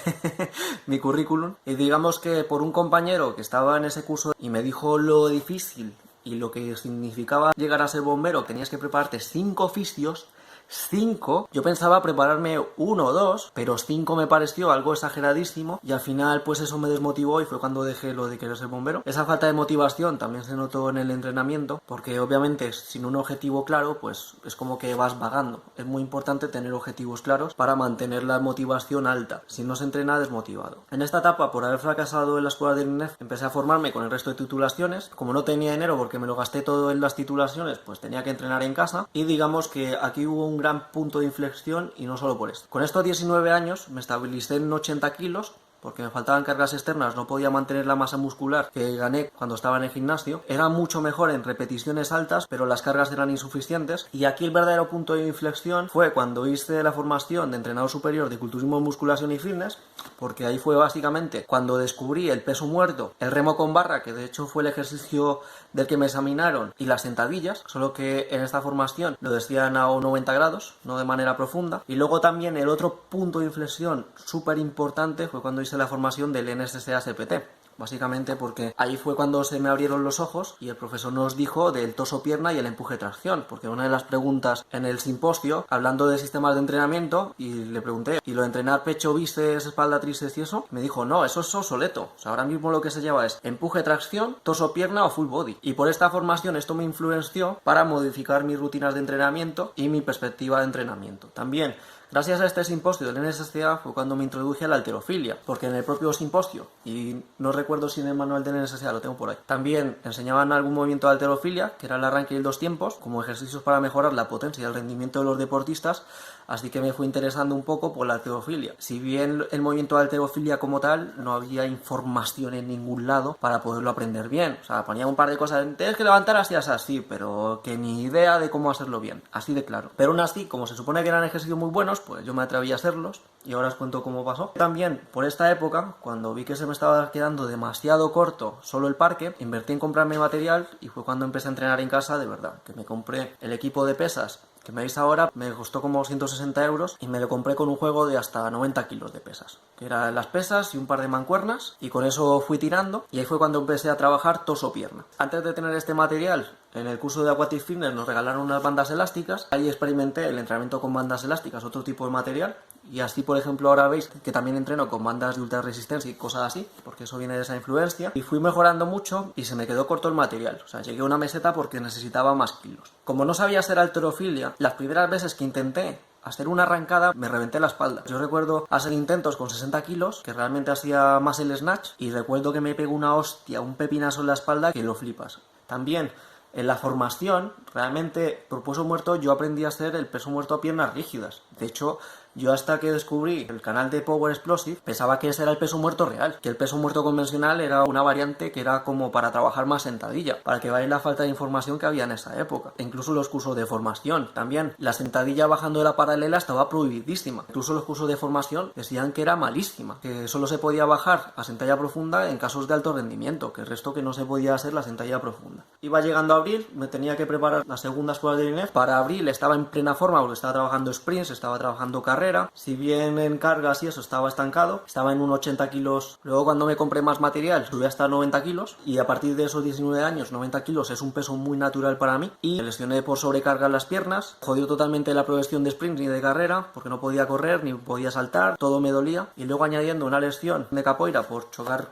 mi currículum. Y digamos que por un compañero que estaba en ese curso y me dijo lo difícil y lo que significaba llegar a ser bombero, tenías que prepararte 5 oficios. 5, yo pensaba prepararme 1 o 2, pero 5 me pareció algo exageradísimo y al final pues eso me desmotivó y fue cuando dejé lo de querer ser bombero. Esa falta de motivación también se notó en el entrenamiento, porque obviamente sin un objetivo claro pues es como que vas vagando. Es muy importante tener objetivos claros para mantener la motivación alta, si no se entrena desmotivado. En esta etapa, por haber fracasado en las pruebas del INEF, empecé a formarme con el resto de titulaciones. Como no tenía dinero porque me lo gasté todo en las titulaciones, pues tenía que entrenar en casa y digamos que aquí hubo un gran punto de inflexión y no solo por esto. Con estos 19 años me estabilicé en 80 kilos porque me faltaban cargas externas, no podía mantener la masa muscular que gané cuando estaba en el gimnasio. Era mucho mejor en repeticiones altas, pero las cargas eran insuficientes. Y aquí el verdadero punto de inflexión fue cuando hice la formación de entrenador superior de culturismo, musculación y fitness, porque ahí fue básicamente cuando descubrí el peso muerto, el remo con barra, que de hecho fue el ejercicio del que me examinaron, y las sentadillas, solo que en esta formación lo decían a 90 grados, no de manera profunda. Y luego también el otro punto de inflexión súper importante fue cuando hice la formación del NSSA-SPT. Básicamente porque ahí fue cuando se me abrieron los ojos y el profesor nos dijo del torso-pierna y el empuje-tracción, porque una de las preguntas en el simposio, hablando de sistemas de entrenamiento, y le pregunté, ¿y lo de entrenar pecho, bíceps, espalda, tríceps y eso? Me dijo, no, eso es obsoleto. O sea, ahora mismo lo que se lleva es empuje-tracción, torso-pierna o full body. Y por esta formación esto me influenció para modificar mis rutinas de entrenamiento y mi perspectiva de entrenamiento. También, gracias a este simposio del NSCA fue cuando me introduje a la halterofilia, porque en el propio simposio, y no recuerdo si en el manual del NSCA, lo tengo por ahí, también enseñaban algún movimiento de halterofilia, que era el arranque y el 2 tiempos, como ejercicios para mejorar la potencia y el rendimiento de los deportistas, así que me fui interesando un poco por la halterofilia. Si bien el movimiento de halterofilia como tal, no había información en ningún lado para poderlo aprender bien. O sea, ponía un par de cosas, tienes que levantar así, pero que ni idea de cómo hacerlo bien, así de claro. Pero aún así, como se supone que eran ejercicios muy buenos, pues yo me atreví a hacerlos y ahora os cuento cómo pasó. También por esta época, cuando vi que se me estaba quedando demasiado corto solo el parque, invertí en comprarme material y fue cuando empecé a entrenar en casa de verdad, que me compré el equipo de pesas, que que me veis ahora me costó como 160 euros y me lo compré con un juego de hasta 90 kilos de pesas, que eran las pesas y un par de mancuernas, y con eso fui tirando, y ahí fue cuando empecé a trabajar torso-pierna. Antes de tener este material, en el curso de Aquatic Fitness nos regalaron unas bandas elásticas, ahí experimenté el entrenamiento con bandas elásticas, otro tipo de material, y así por ejemplo ahora veis que también entreno con bandas de ultra resistencia y cosas así, porque eso viene de esa influencia, y fui mejorando mucho y se me quedó corto el material, o sea, llegué a una meseta porque necesitaba más kilos. Como no sabía hacer halterofilia, las primeras veces que intenté hacer una arrancada me reventé la espalda. Yo recuerdo hacer intentos con 60 kilos, que realmente hacía más el snatch, y recuerdo que me pegó una hostia, un pepinazo en la espalda que lo flipas. También en la formación, realmente por peso muerto yo aprendí a hacer el peso muerto a piernas rígidas. De hecho, yo hasta que descubrí el canal de Power Explosive pensaba que ese era el peso muerto real, que el peso muerto convencional era una variante que era como para trabajar más sentadilla, para que veáis la falta de información que había en esa época. E incluso los cursos de formación también, la sentadilla bajando de la paralela estaba prohibidísima. Incluso los cursos de formación decían que era malísima, que solo se podía bajar a sentadilla profunda en casos de alto rendimiento, que el resto que no se podía hacer la sentadilla profunda. Iba llegando a abril, me tenía que preparar la segunda escuela de INEF. Para abril estaba en plena forma porque estaba trabajando sprints, estaba trabajando carrera. Si bien en cargas y eso estaba estancado, estaba en un 80 kilos. Luego cuando me compré más material subí hasta 90 kilos, y a partir de esos 19 años 90 kilos es un peso muy natural para mí, y me lesioné por sobrecargar las piernas, jodió totalmente la progresión de sprint ni de carrera porque no podía correr ni podía saltar, todo me dolía, y luego añadiendo una lesión de capoeira por chocar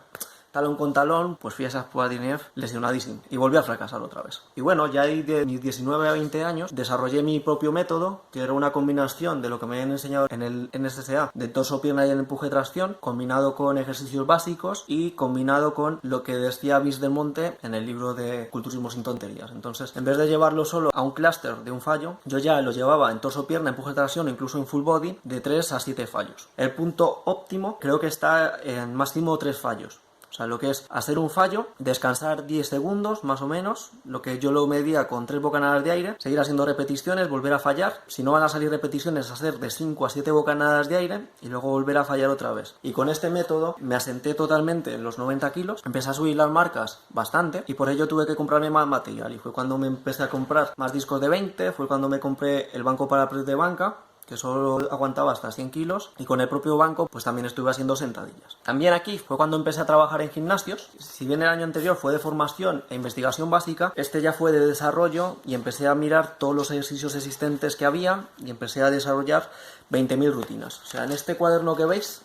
talón con talón, pues fui a esa escuela de INEF lesionadísimo y volví a fracasar otra vez. Y bueno, ya ahí de mis 19 a 20 años desarrollé mi propio método, que era una combinación de lo que me habían enseñado en el NSCA, de torso, pierna y el empuje tracción, combinado con ejercicios básicos y combinado con lo que decía Bis del Monte en el libro de Culturismo sin tonterías. Entonces, en vez de llevarlo solo a un clúster de un fallo, yo ya lo llevaba en torso, pierna, empuje tracción o incluso en full body de 3 a 7 fallos. El punto óptimo creo que está en máximo 3 fallos. O sea, lo que es hacer un fallo, descansar 10 segundos más o menos, lo que yo lo medía con 3 bocanadas de aire, seguir haciendo repeticiones, volver a fallar. Si no van a salir repeticiones, hacer de 5 a 7 bocanadas de aire y luego volver a fallar otra vez. Y con este método me asenté totalmente en los 90 kilos, empecé a subir las marcas bastante y por ello tuve que comprarme más material. Y fue cuando me empecé a comprar más discos de 20, fue cuando me compré el banco para press de banca, que solo aguantaba hasta 100 kilos, y con el propio banco pues también estuve haciendo sentadillas. También aquí fue cuando empecé a trabajar en gimnasios. Si bien el año anterior fue de formación e investigación básica, este ya fue de desarrollo, y empecé a mirar todos los ejercicios existentes que había y empecé a desarrollar 20.000 rutinas. O sea, en este cuaderno que veis,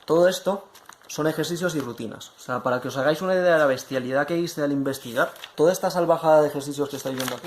todo esto son ejercicios y rutinas. O sea, para que os hagáis una idea de la bestialidad que hice al investigar, toda esta salvajada de ejercicios que estáis viendo aquí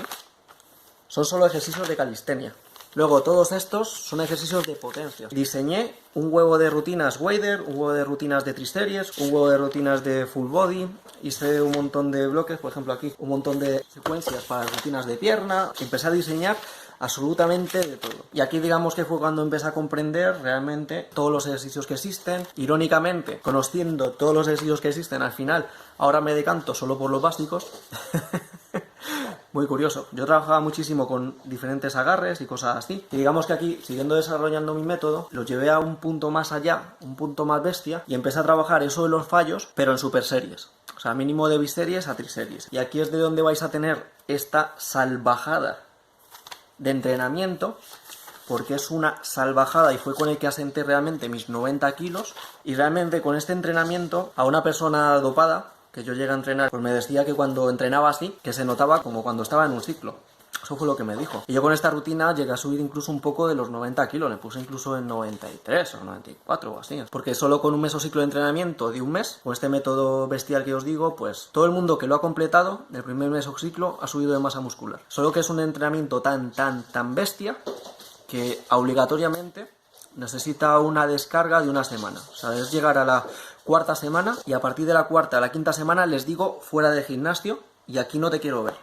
son solo ejercicios de calistenia. Luego todos estos son ejercicios de potencia. Diseñé un huevo de rutinas Wader, un huevo de rutinas de triseries, un huevo de rutinas de full body. Hice un montón de bloques, por ejemplo aquí un montón de secuencias para rutinas de pierna. Empecé a diseñar absolutamente de todo. Y aquí digamos que fue cuando empecé a comprender realmente todos los ejercicios que existen. Irónicamente, conociendo todos los ejercicios que existen, al final ahora me decanto solo por los básicos. Muy curioso. Yo trabajaba muchísimo con diferentes agarres y cosas así. Y digamos que aquí, siguiendo desarrollando mi método, lo llevé a un punto más allá, un punto más bestia, y empecé a trabajar eso de los fallos, pero en super series. O sea, mínimo de biseries a triseries. Y aquí es de donde vais a tener esta salvajada de entrenamiento, porque es una salvajada y fue con el que asenté realmente mis 90 kilos. Y realmente con este entrenamiento, a una persona dopada que yo llegué a entrenar, pues me decía que cuando entrenaba así, que se notaba como cuando estaba en un ciclo. Eso fue lo que me dijo. Y yo con esta rutina llegué a subir incluso un poco de los 90 kilos, le puse incluso en 93 o 94 o así. Porque solo con un mesociclo de entrenamiento de un mes, con este método bestial que os digo, pues todo el mundo que lo ha completado, el primer mesociclo, ha subido de masa muscular. Solo que es un entrenamiento tan bestia que obligatoriamente necesita una descarga de una semana. O sea, es llegar a la cuarta semana y a partir de la cuarta a la quinta semana les digo fuera del gimnasio y aquí no te quiero ver.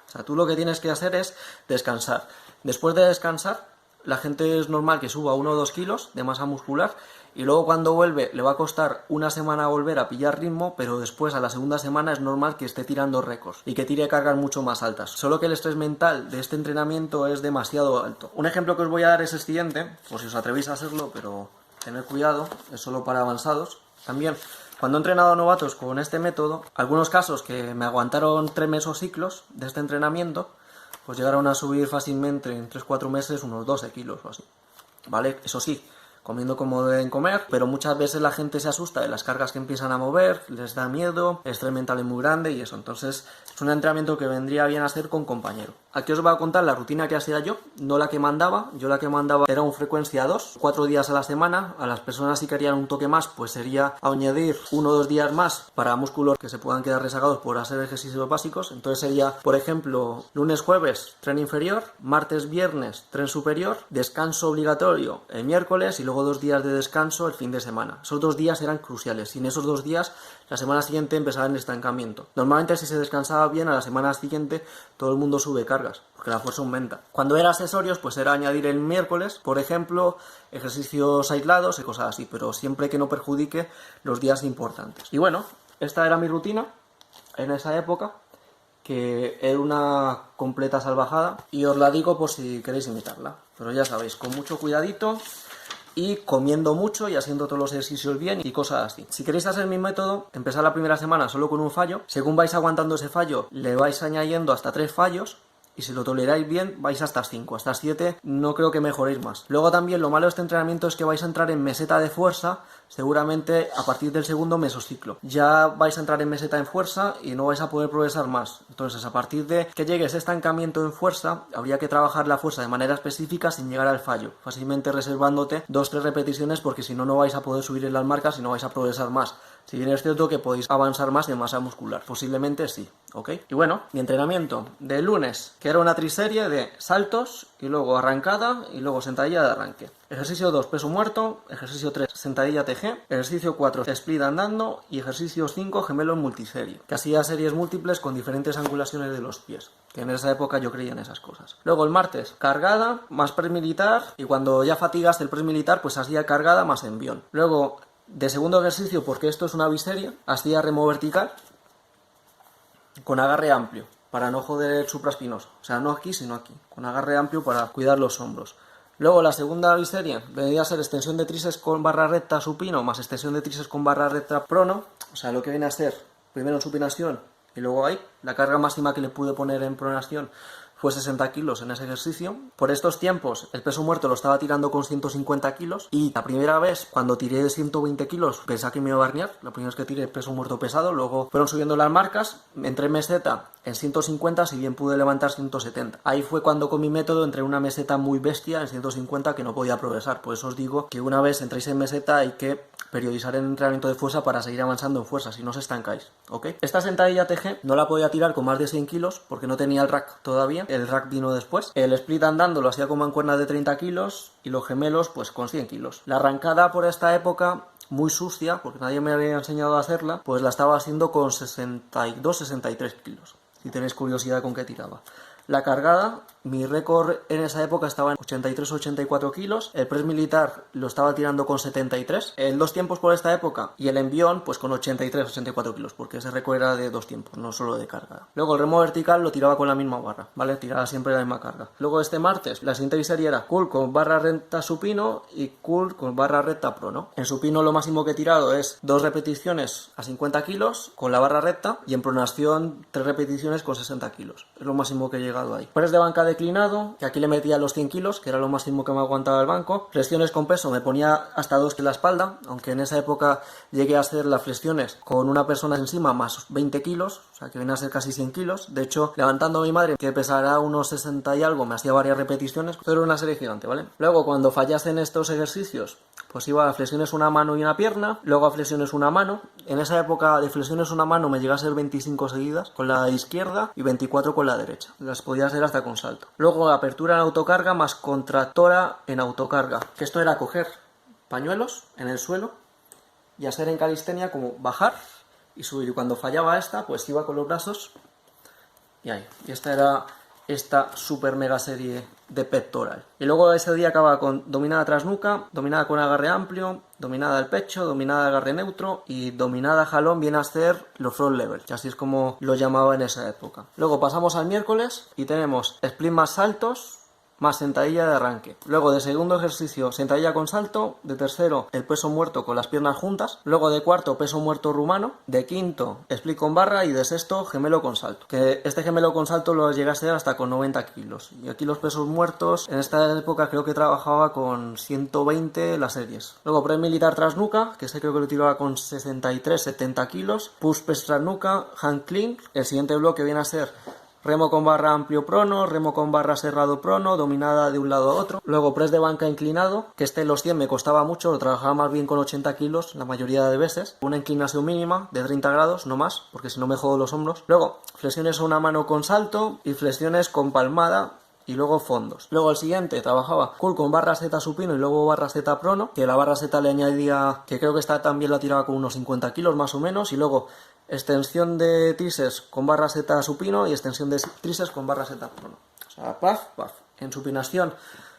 O sea, tú lo que tienes que hacer es descansar. Después de descansar, la gente es normal que suba 1 o 2 kilos de masa muscular y luego cuando vuelve le va a costar una semana volver a pillar ritmo, pero después a la segunda semana es normal que esté tirando récords y que tire cargas mucho más altas. Solo que el estrés mental de este entrenamiento es demasiado alto. Un ejemplo que os voy a dar es el siguiente, por si os atrevéis a hacerlo, pero tened cuidado, es solo para avanzados. También, cuando he entrenado a novatos con este método, algunos casos que me aguantaron 3 mesociclos de este entrenamiento, pues llegaron a subir fácilmente en 3-4 meses unos 12 kilos o así, ¿vale? Eso sí, comiendo como deben comer, pero muchas veces la gente se asusta de las cargas que empiezan a mover, les da miedo, el estrés mental es muy grande y eso. Entonces es un entrenamiento que vendría bien hacer con compañero. Aquí os voy a contar la rutina que hacía yo, no la que mandaba. Yo la que mandaba era un frecuencia 2, 4 días a la semana. A las personas si querían un toque más, pues sería añadir 1 o 2 días más para músculos que se puedan quedar rezagados por hacer ejercicios básicos. Entonces sería, por ejemplo, lunes, jueves, tren inferior, martes, viernes, tren superior, descanso obligatorio el miércoles y luego 2 días de descanso el fin de semana. Esos 2 días eran cruciales. Sin esos 2 días, la semana siguiente empezaba el estancamiento. Normalmente si se descansaba bien, a la semana siguiente todo el mundo sube cargas, porque la fuerza aumenta. Cuando era accesorios, pues era añadir el miércoles, por ejemplo, ejercicios aislados y cosas así, pero siempre que no perjudique los días importantes. Y bueno, esta era mi rutina en esa época, que era una completa salvajada, y os la digo por si queréis imitarla. Pero ya sabéis, con mucho cuidadito y comiendo mucho y haciendo todos los ejercicios bien y cosas así. Si queréis hacer mi método, empezar la primera semana solo con un fallo. Según vais aguantando ese fallo, le vais añadiendo hasta 3 fallos. Y si lo toleráis bien, vais hasta 5, hasta 7, no creo que mejoréis más. Luego también lo malo de este entrenamiento es que vais a entrar en meseta de fuerza, seguramente a partir del segundo mesociclo. Ya vais a entrar en meseta en fuerza y no vais a poder progresar más. Entonces, a partir de que llegue ese estancamiento en fuerza, habría que trabajar la fuerza de manera específica sin llegar al fallo. Fácilmente reservándote 2-3 repeticiones porque si no, no vais a poder subir en las marcas y no vais a progresar más. Si bien es cierto que podéis avanzar más de masa muscular, posiblemente sí, ¿ok? Y bueno, mi entrenamiento de lunes, que era una triserie de saltos y luego arrancada y luego sentadilla de arranque. Ejercicio 2, peso muerto. Ejercicio 3, sentadilla TG. Ejercicio 4, split andando. Y ejercicio 5, gemelo en multiserie. Que hacía series múltiples con diferentes angulaciones de los pies. Que en esa época yo creía en esas cosas. Luego el martes, cargada, más press militar. Y cuando ya fatigas el press militar, pues hacía cargada más envión. Luego, de segundo ejercicio, porque esto es una biseria, hacía remo vertical con agarre amplio, para no joder el supraespinoso. O sea, no aquí, sino aquí. Con agarre amplio para cuidar los hombros. Luego la segunda biseria vendría a ser extensión de tríceps con barra recta supino más extensión de tríceps con barra recta prono. O sea, lo que viene a ser primero en supinación y luego ahí. La carga máxima que le pude poner en pronación fue 60 kilos en ese ejercicio. Por estos tiempos, el peso muerto lo estaba tirando con 150 kilos. Y la primera vez, cuando tiré de 120 kilos, pensaba que me iba a barnear. La primera vez que tiré peso muerto pesado, luego fueron subiendo las marcas. Entré en meseta en 150, si bien pude levantar 170. Ahí fue cuando con mi método entré en una meseta muy bestia en 150 que no podía progresar. Por eso os digo que una vez entréis en meseta hay que periodizar el entrenamiento de fuerza para seguir avanzando en fuerza, si no os estancáis, ¿ok? Esta sentadilla TG no la podía tirar con más de 100 kilos porque no tenía el rack todavía, el rack vino después. El split andando lo hacía con mancuernas de 30 kilos y los gemelos pues con 100 kilos. La arrancada por esta época, muy sucia, porque nadie me había enseñado a hacerla, pues la estaba haciendo con 62-63 kilos, si tenéis curiosidad con qué tiraba. La cargada, mi récord en esa época estaba en 83-84 kilos. El press militar lo estaba tirando con 73. En 2 tiempos por esta época. Y el envión, pues con 83-84 kilos. Porque ese récord era de 2 tiempos, no solo de carga. Luego el remo vertical lo tiraba con la misma barra, ¿vale? Tiraba siempre la misma carga. Luego este martes, la siguiente serie era curl con barra recta supino y curl con barra recta prono. En supino lo máximo que he tirado es 2 repeticiones a 50 kilos con la barra recta. Y en pronación 3 repeticiones con 60 kilos. Es lo máximo que he llegado ahí. Press de banca declinado, que aquí le metía los 100 kilos, que era lo máximo que me aguantaba el banco. Flexiones con peso, me ponía hasta 2 en la espalda, aunque en esa época llegué a hacer las flexiones con una persona encima más 20 kilos, o sea que viene a ser casi 100 kilos. De hecho, levantando a mi madre, que pesará unos 60 y algo, me hacía varias repeticiones, pero era una serie gigante, ¿vale? Luego, cuando fallase en estos ejercicios, pues iba a flexiones una mano y una pierna, luego a flexiones una mano. En esa época de flexiones una mano me llegó a ser 25 seguidas con la izquierda y 24 con la derecha. Las podía hacer hasta con salto. Luego apertura en autocarga más contractora en autocarga, que esto era coger pañuelos en el suelo y hacer en calistenia como bajar y subir. Y cuando fallaba esta, pues iba con los brazos y ahí. Y esta era esta super mega serie de pectoral. Y luego ese día acaba con dominada tras nuca, dominada con agarre amplio, dominada al pecho, dominada agarre neutro y dominada jalón viene a ser los front level, que así es como lo llamaba en esa época. Luego pasamos al miércoles y tenemos split más saltos más sentadilla de arranque. Luego de segundo ejercicio, sentadilla con salto. De tercero, el peso muerto con las piernas juntas. Luego de cuarto, peso muerto rumano. De quinto, split con barra. Y de sexto, gemelo con salto. Que este gemelo con salto lo llegué a hacer hasta con 90 kilos. Y aquí los pesos muertos, en esta época creo que trabajaba con 120 las series. Luego press militar tras nuca, que este creo que lo tiraba con 63-70 kilos. Push press tras nuca, hand clean. El siguiente bloque viene a ser remo con barra amplio prono, remo con barra cerrado prono, dominada de un lado a otro. Luego press de banca inclinado, que los 100 me costaba mucho, lo trabajaba más bien con 80 kilos la mayoría de veces. Una inclinación mínima de 30 grados, no más, porque si no me jodo los hombros. Luego flexiones a una mano con salto y flexiones con palmada. Y luego fondos. Luego el siguiente trabajaba curl con barra Z supino y luego barra Z prono, que la barra Z le añadía, que creo que esta también la tiraba con unos 50 kilos más o menos, y luego extensión de tríceps con barra Z supino y extensión de tríceps con barra Z prono. O sea, paf, paf. En supinación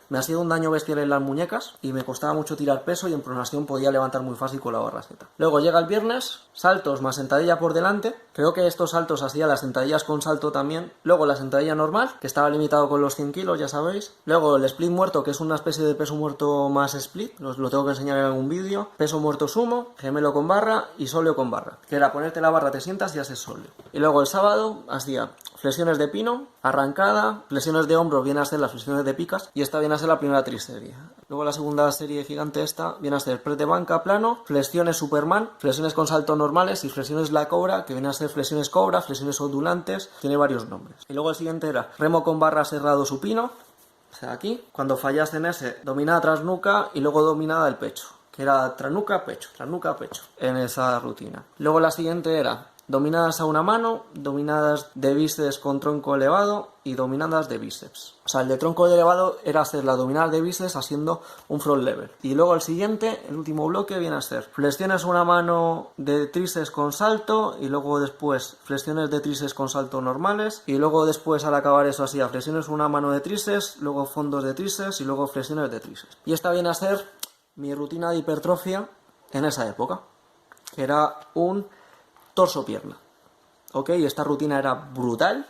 me ha sido un daño bestial en las muñecas y me costaba mucho tirar peso, y en pronación podía levantar muy fácil con la barra Z. Luego llega el viernes, saltos más sentadilla por delante. Creo que estos saltos hacía las sentadillas con salto también. Luego la sentadilla normal, que estaba limitado con los 100 kilos, ya sabéis. Luego el split muerto, que es una especie de peso muerto más split. Os lo tengo que enseñar en algún vídeo. Peso muerto sumo, gemelo con barra y sóleo con barra. Que era ponerte la barra, te sientas y haces sóleo. Y luego el sábado hacía flexiones de pino, arrancada, flexiones de hombros, viene a ser las flexiones de picas, y esta viene a ser la primera triserie. Luego la segunda serie gigante esta viene a ser press de banca plano, flexiones Superman, flexiones con salto normales y flexiones la cobra, que viene a ser flexiones cobra, flexiones ondulantes, tiene varios nombres. Y luego el siguiente era remo con barra cerrado supino, o sea aquí, cuando fallaste en ese, dominada tras nuca y luego dominada el pecho, que era tras nuca, pecho, en esa rutina. Luego la siguiente era dominadas a una mano, dominadas de bíceps con tronco elevado y dominadas de bíceps. O sea, el de tronco elevado era hacer las dominadas de bíceps haciendo un front lever. Y luego el siguiente, el último bloque, viene a ser flexiones a una mano de tríceps con salto, y luego después flexiones de tríceps con salto normales, y luego después al acabar eso así, flexiones a una mano de tríceps, luego fondos de tríceps y luego flexiones de tríceps. Y esta viene a ser mi rutina de hipertrofia en esa época, que era un torso-pierna. Ok, esta rutina era brutal,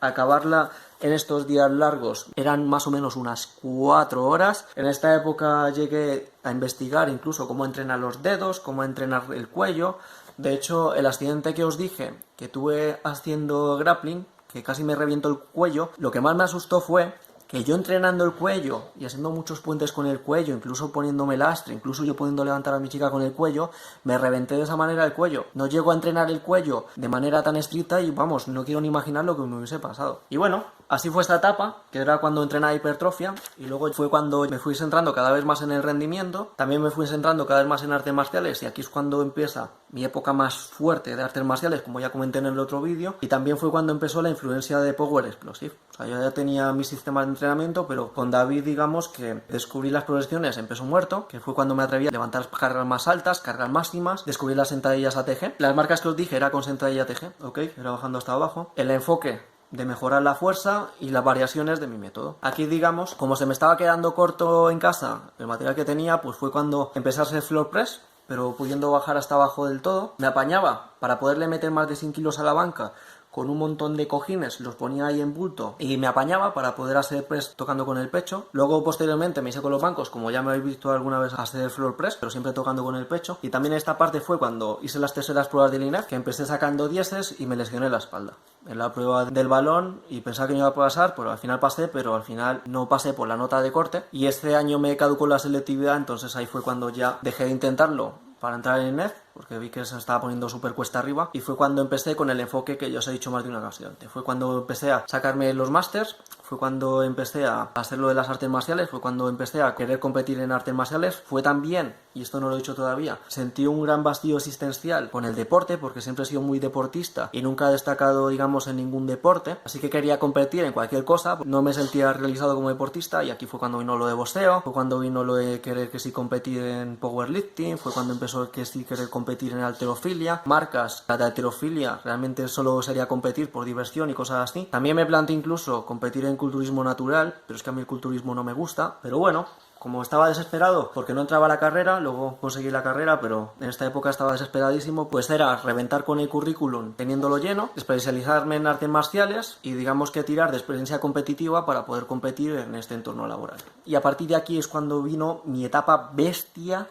acabarla en estos días largos eran más o menos unas 4 horas. En esta época llegué a investigar incluso cómo entrenar los dedos, cómo entrenar el cuello. De hecho, el accidente que os dije que tuve haciendo grappling, que casi me reviento el cuello, lo que más me asustó fue que yo entrenando el cuello y haciendo muchos puentes con el cuello, incluso poniéndome lastre, incluso yo pudiendo levantar a mi chica con el cuello, me reventé de esa manera el cuello. No llego a entrenar el cuello de manera tan estricta y vamos, no quiero ni imaginar lo que me hubiese pasado. Y bueno, así fue esta etapa, que era cuando entrenaba hipertrofia, y luego fue cuando me fui centrando cada vez más en el rendimiento, también me fui centrando cada vez más en artes marciales, y aquí es cuando empieza mi época más fuerte de artes marciales, como ya comenté en el otro vídeo, y también fue cuando empezó la influencia de Power Explosive. O sea, yo ya tenía mi sistema de entrenamiento, pero con David, digamos que descubrí las progresiones en peso muerto, que fue cuando me atreví a levantar cargas más altas, cargas máximas, descubrí las sentadillas ATG. Las marcas que os dije era con sentadilla ATG, ok, era bajando hasta abajo. El enfoque de mejorar la fuerza y las variaciones de mi método. Aquí, digamos, como se me estaba quedando corto en casa el material que tenía, pues fue cuando empecé a hacer floor press, pero pudiendo bajar hasta abajo del todo. Me apañaba para poderle meter más de 100 kilos a la banca con un montón de cojines, los ponía ahí en bulto y me apañaba para poder hacer press tocando con el pecho. Luego posteriormente me hice con los bancos, como ya me habéis visto alguna vez hacer floor press, pero siempre tocando con el pecho. Y también esta parte fue cuando hice las terceras pruebas de INEF, que empecé sacando dieces y me lesioné la espalda en la prueba del balón y pensaba que no iba a pasar, pero al final pasé, pero al final no pasé por la nota de corte. Y este año me caducó la selectividad, entonces ahí fue cuando ya dejé de intentarlo para entrar en INEF, porque vi que se estaba poniendo súper cuesta arriba, y fue cuando empecé con el enfoque que ya os he dicho más de una ocasión. Fue cuando empecé a sacarme los másters, fue cuando empecé a hacer lo de las artes marciales, fue cuando empecé a querer competir en artes marciales, fue también, y esto no lo he dicho todavía, sentí un gran vacío existencial con el deporte, porque siempre he sido muy deportista y nunca he destacado, digamos, en ningún deporte, así que quería competir en cualquier cosa, no me sentía realizado como deportista, y aquí fue cuando vino lo de boxeo, fue cuando vino lo de querer que sí competir en powerlifting, fue cuando empezó que sí querer competir en halterofilia, marcas, la de halterofilia realmente solo sería competir por diversión y cosas así. También me planteé incluso competir en culturismo natural, pero es que a mí el culturismo no me gusta, pero bueno, como estaba desesperado porque no entraba a la carrera, luego conseguí la carrera, pero en esta época estaba desesperadísimo, pues era reventar con el currículum teniéndolo lleno, especializarme en artes marciales y digamos que tirar de experiencia competitiva para poder competir en este entorno laboral. Y a partir de aquí es cuando vino mi etapa bestia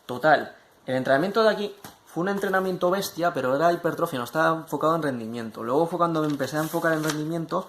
total. El entrenamiento de aquí fue un entrenamiento bestia, pero era hipertrofia, no estaba enfocado en rendimiento. Luego fue cuando me empecé a enfocar en rendimiento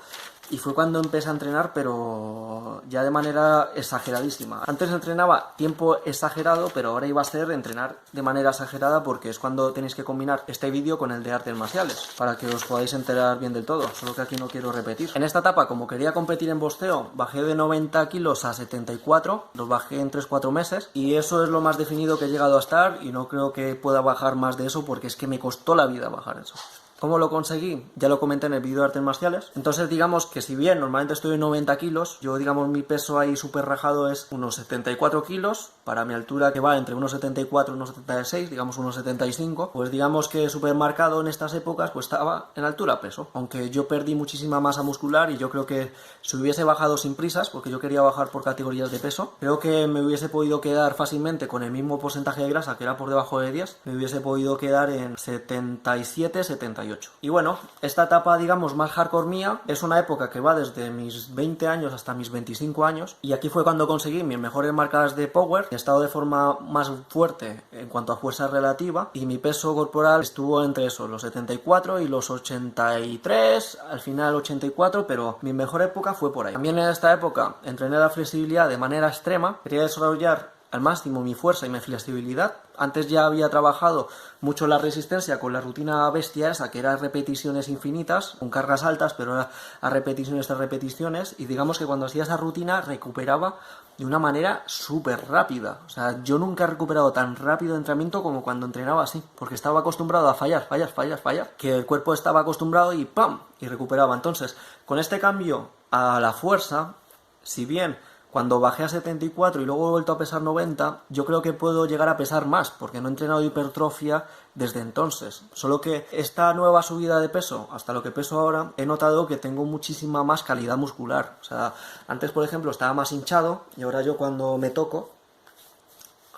y fue cuando empecé a entrenar, pero ya de manera exageradísima. Antes entrenaba tiempo exagerado, pero ahora iba a ser entrenar de manera exagerada porque es cuando tenéis que combinar este vídeo con el de artes marciales, para que os podáis enterar bien del todo, solo que aquí no quiero repetir. En esta etapa, como quería competir en boxeo, bajé de 90 kilos a 74, los bajé en 3-4 meses, y eso es lo más definido que he llegado a estar, y no creo que pueda bajar más de eso porque es que me costó la vida bajar eso. ¿Cómo lo conseguí? Ya lo comenté en el vídeo de artes marciales. Entonces digamos que si bien normalmente estoy en 90 kilos, yo digamos mi peso ahí súper rajado es unos 74 kilos, para mi altura que va entre unos 74 y unos 76, digamos unos 75, pues digamos que súper marcado en estas épocas pues estaba en altura peso. Aunque yo perdí muchísima masa muscular y yo creo que si hubiese bajado sin prisas, porque yo quería bajar por categorías de peso, creo que me hubiese podido quedar fácilmente con el mismo porcentaje de grasa que era por debajo de 10, me hubiese podido quedar en 77, 78. Y bueno, esta etapa digamos más hardcore mía es una época que va desde mis 20 años hasta mis 25 años y aquí fue cuando conseguí mis mejores marcas de power, he estado de forma más fuerte en cuanto a fuerza relativa y mi peso corporal estuvo entre eso, los 74 y los 83, al final 84, pero mi mejor época fue por ahí. También en esta época entrené la flexibilidad de manera extrema, quería desarrollar al máximo mi fuerza y mi flexibilidad. Antes ya había trabajado mucho la resistencia con la rutina bestia esa, que era repeticiones infinitas, con cargas altas, pero era a repeticiones tras repeticiones, y digamos que cuando hacía esa rutina recuperaba de una manera súper rápida. O sea, yo nunca he recuperado tan rápido de entrenamiento como cuando entrenaba así, porque estaba acostumbrado a fallar, que el cuerpo estaba acostumbrado y ¡pam! Y recuperaba. Entonces, con este cambio a la fuerza, si bien cuando bajé a 74 y luego he vuelto a pesar 90, yo creo que puedo llegar a pesar más, porque no he entrenado hipertrofia desde entonces. Solo que esta nueva subida de peso, hasta lo que peso ahora, he notado que tengo muchísima más calidad muscular. O sea, antes, por ejemplo, estaba más hinchado y ahora yo cuando me toco,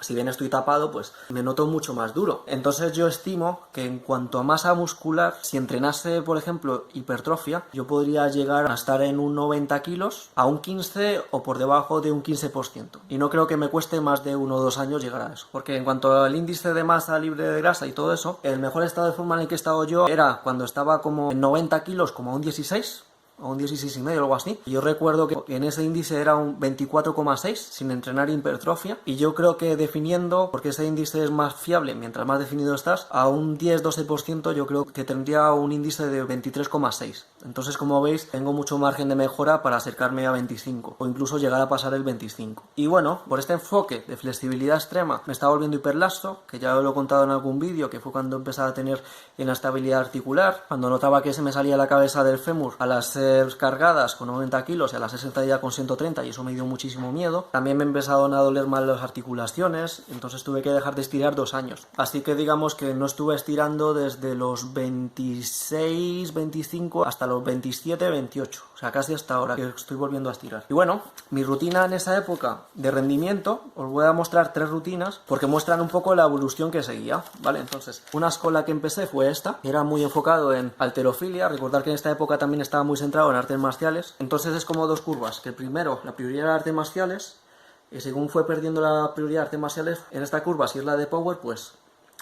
si bien estoy tapado, pues me noto mucho más duro. Entonces yo estimo que en cuanto a masa muscular, si entrenase, por ejemplo, hipertrofia, yo podría llegar a estar en un 90 kilos, a un 15 o por debajo de un 15%. Y no creo que me cueste más de 1 o 2 años llegar a eso. Porque en cuanto al índice de masa libre de grasa y todo eso, el mejor estado de forma en el que he estado yo era cuando estaba como en 90 kilos, como a un 16, o un 16,5 o algo así. Yo recuerdo que en ese índice era un 24,6 sin entrenar hipertrofia, y yo creo que definiendo, porque ese índice es más fiable mientras más definido estás, a un 10-12% yo creo que tendría un índice de 23,6. Entonces, como veis, tengo mucho margen de mejora para acercarme a 25 o incluso llegar a pasar el 25. Y bueno, por este enfoque de flexibilidad extrema me estaba volviendo hiperlasto, que ya lo he contado en algún vídeo, que fue cuando empezaba a tener inestabilidad articular, cuando notaba que se me salía la cabeza del fémur a las cargadas con 90 kilos y a las 60 ya con 130, y eso me dio muchísimo miedo. También me empezaron a doler mal las articulaciones, entonces tuve que dejar de estirar 2 años. Así que digamos que no estuve estirando desde los 26, 25 hasta los 27, 28. O sea, casi hasta ahora que estoy volviendo a estirar. Y bueno, mi rutina en esa época de rendimiento, os voy a mostrar 3 rutinas porque muestran un poco la evolución que seguía, ¿vale? Entonces, una escuela que empecé fue esta, que era muy enfocado en halterofilia. Recordad que en esta época también estaba muy centrado en artes marciales. Entonces es como 2 curvas, que primero la prioridad era artes marciales, y según fue perdiendo la prioridad de artes marciales, en esta curva, si es la de power, pues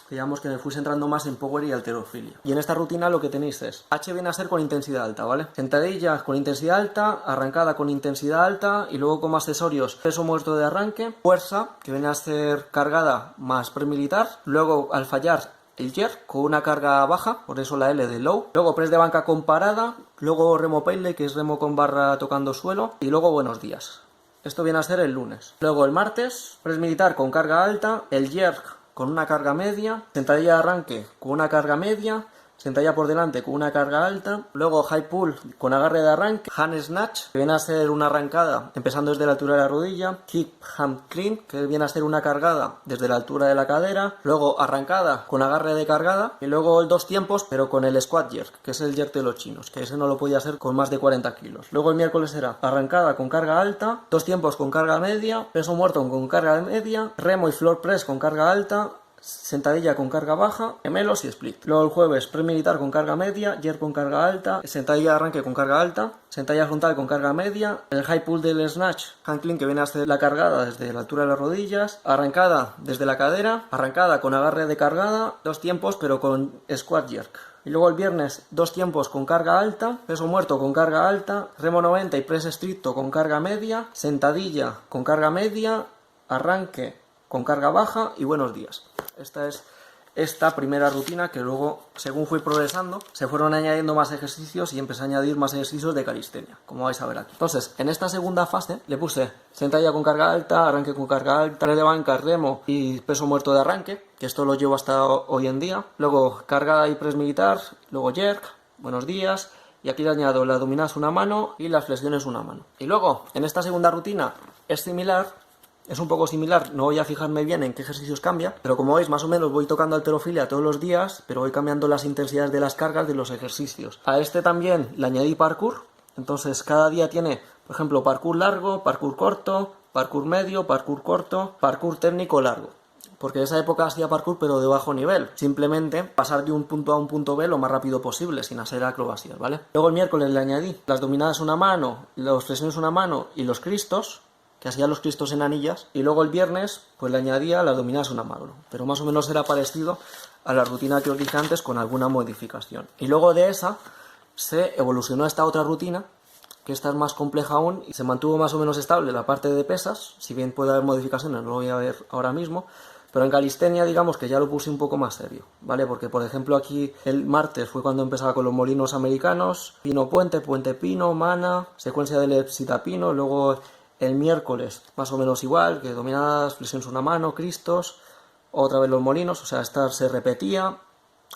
digamos que me fui centrando más en power y halterofilia. Y en esta rutina lo que tenéis es H viene a ser con intensidad alta, ¿vale? Sentadillas con intensidad alta, arrancada con intensidad alta, y luego como accesorios peso muerto de arranque, fuerza, que viene a ser cargada más premilitar, luego al fallar el jerk con una carga baja, por eso la L de low, luego press de banca con parada, luego remo pele, que es remo con barra tocando suelo, y luego buenos días. Esto viene a ser el lunes. Luego el martes, press militar con carga alta, el jerk con una carga media, sentadilla de arranque con una carga media, sentadilla por delante con una carga alta, luego high pull con agarre de arranque, hand snatch, que viene a ser una arrancada empezando desde la altura de la rodilla, hip hand clean, que viene a ser una cargada desde la altura de la cadera, luego arrancada con agarre de cargada, y luego el 2 tiempos pero con el squat jerk, que es el jerk de los chinos, que ese no lo podía hacer con más de 40 kilos. Luego el miércoles era arrancada con carga alta, 2 tiempos con carga media, peso muerto con carga media, remo y floor press con carga alta, sentadilla con carga baja, gemelos y split. Luego el jueves press militar con carga media, jerk con carga alta, sentadilla de arranque con carga alta, sentadilla frontal con carga media, el high pull del snatch, hand clean, que viene a ser la cargada desde la altura de las rodillas, arrancada desde la cadera, arrancada con agarre de cargada, 2 tiempos pero con squat jerk. Y luego el viernes 2 tiempos con carga alta, peso muerto con carga alta, remo 90 y press estricto con carga media, sentadilla con carga media, arranque con carga baja y buenos días. Esta es esta primera rutina, que luego, según fui progresando, se fueron añadiendo más ejercicios y empecé a añadir más ejercicios de calistenia, como vais a ver aquí. Entonces, en esta segunda fase le puse sentadilla con carga alta, arranque con carga alta, press de banca, remo y peso muerto de arranque, que esto lo llevo hasta hoy en día. Luego cargada y press militar, luego jerk, buenos días. Y aquí le añado las abdominales una mano y las flexiones una mano. Y luego, en esta segunda rutina es similar. Es un poco similar, no voy a fijarme bien en qué ejercicios cambia, pero como veis más o menos voy tocando halterofilia todos los días, pero voy cambiando las intensidades de las cargas de los ejercicios. A este también le añadí parkour, entonces cada día tiene, por ejemplo, parkour largo, parkour corto, parkour medio, parkour corto, parkour técnico largo. Porque en esa época hacía parkour pero de bajo nivel, simplemente pasar de un punto A a un punto B lo más rápido posible, sin hacer acrobacias, ¿vale? Luego el miércoles le añadí las dominadas una mano, las flexiones una mano y los cristos, que hacía los cristos en anillas, y luego el viernes pues le añadía las dominadas una mano, pero más o menos era parecido a la rutina que os dije antes con alguna modificación. Y luego de esa se evolucionó a esta otra rutina, que esta es más compleja aún, y se mantuvo más o menos estable la parte de pesas, si bien puede haber modificaciones, no lo voy a ver ahora mismo, pero en calistenia digamos que ya lo puse un poco más serio, ¿vale? Porque por ejemplo aquí el martes fue cuando empezaba con los molinos americanos, pino puente, puente pino, mana, secuencia de lepsita pino, luego el miércoles más o menos igual, que dominadas, flexiones una mano, cristos, otra vez los molinos, o sea, esta se repetía,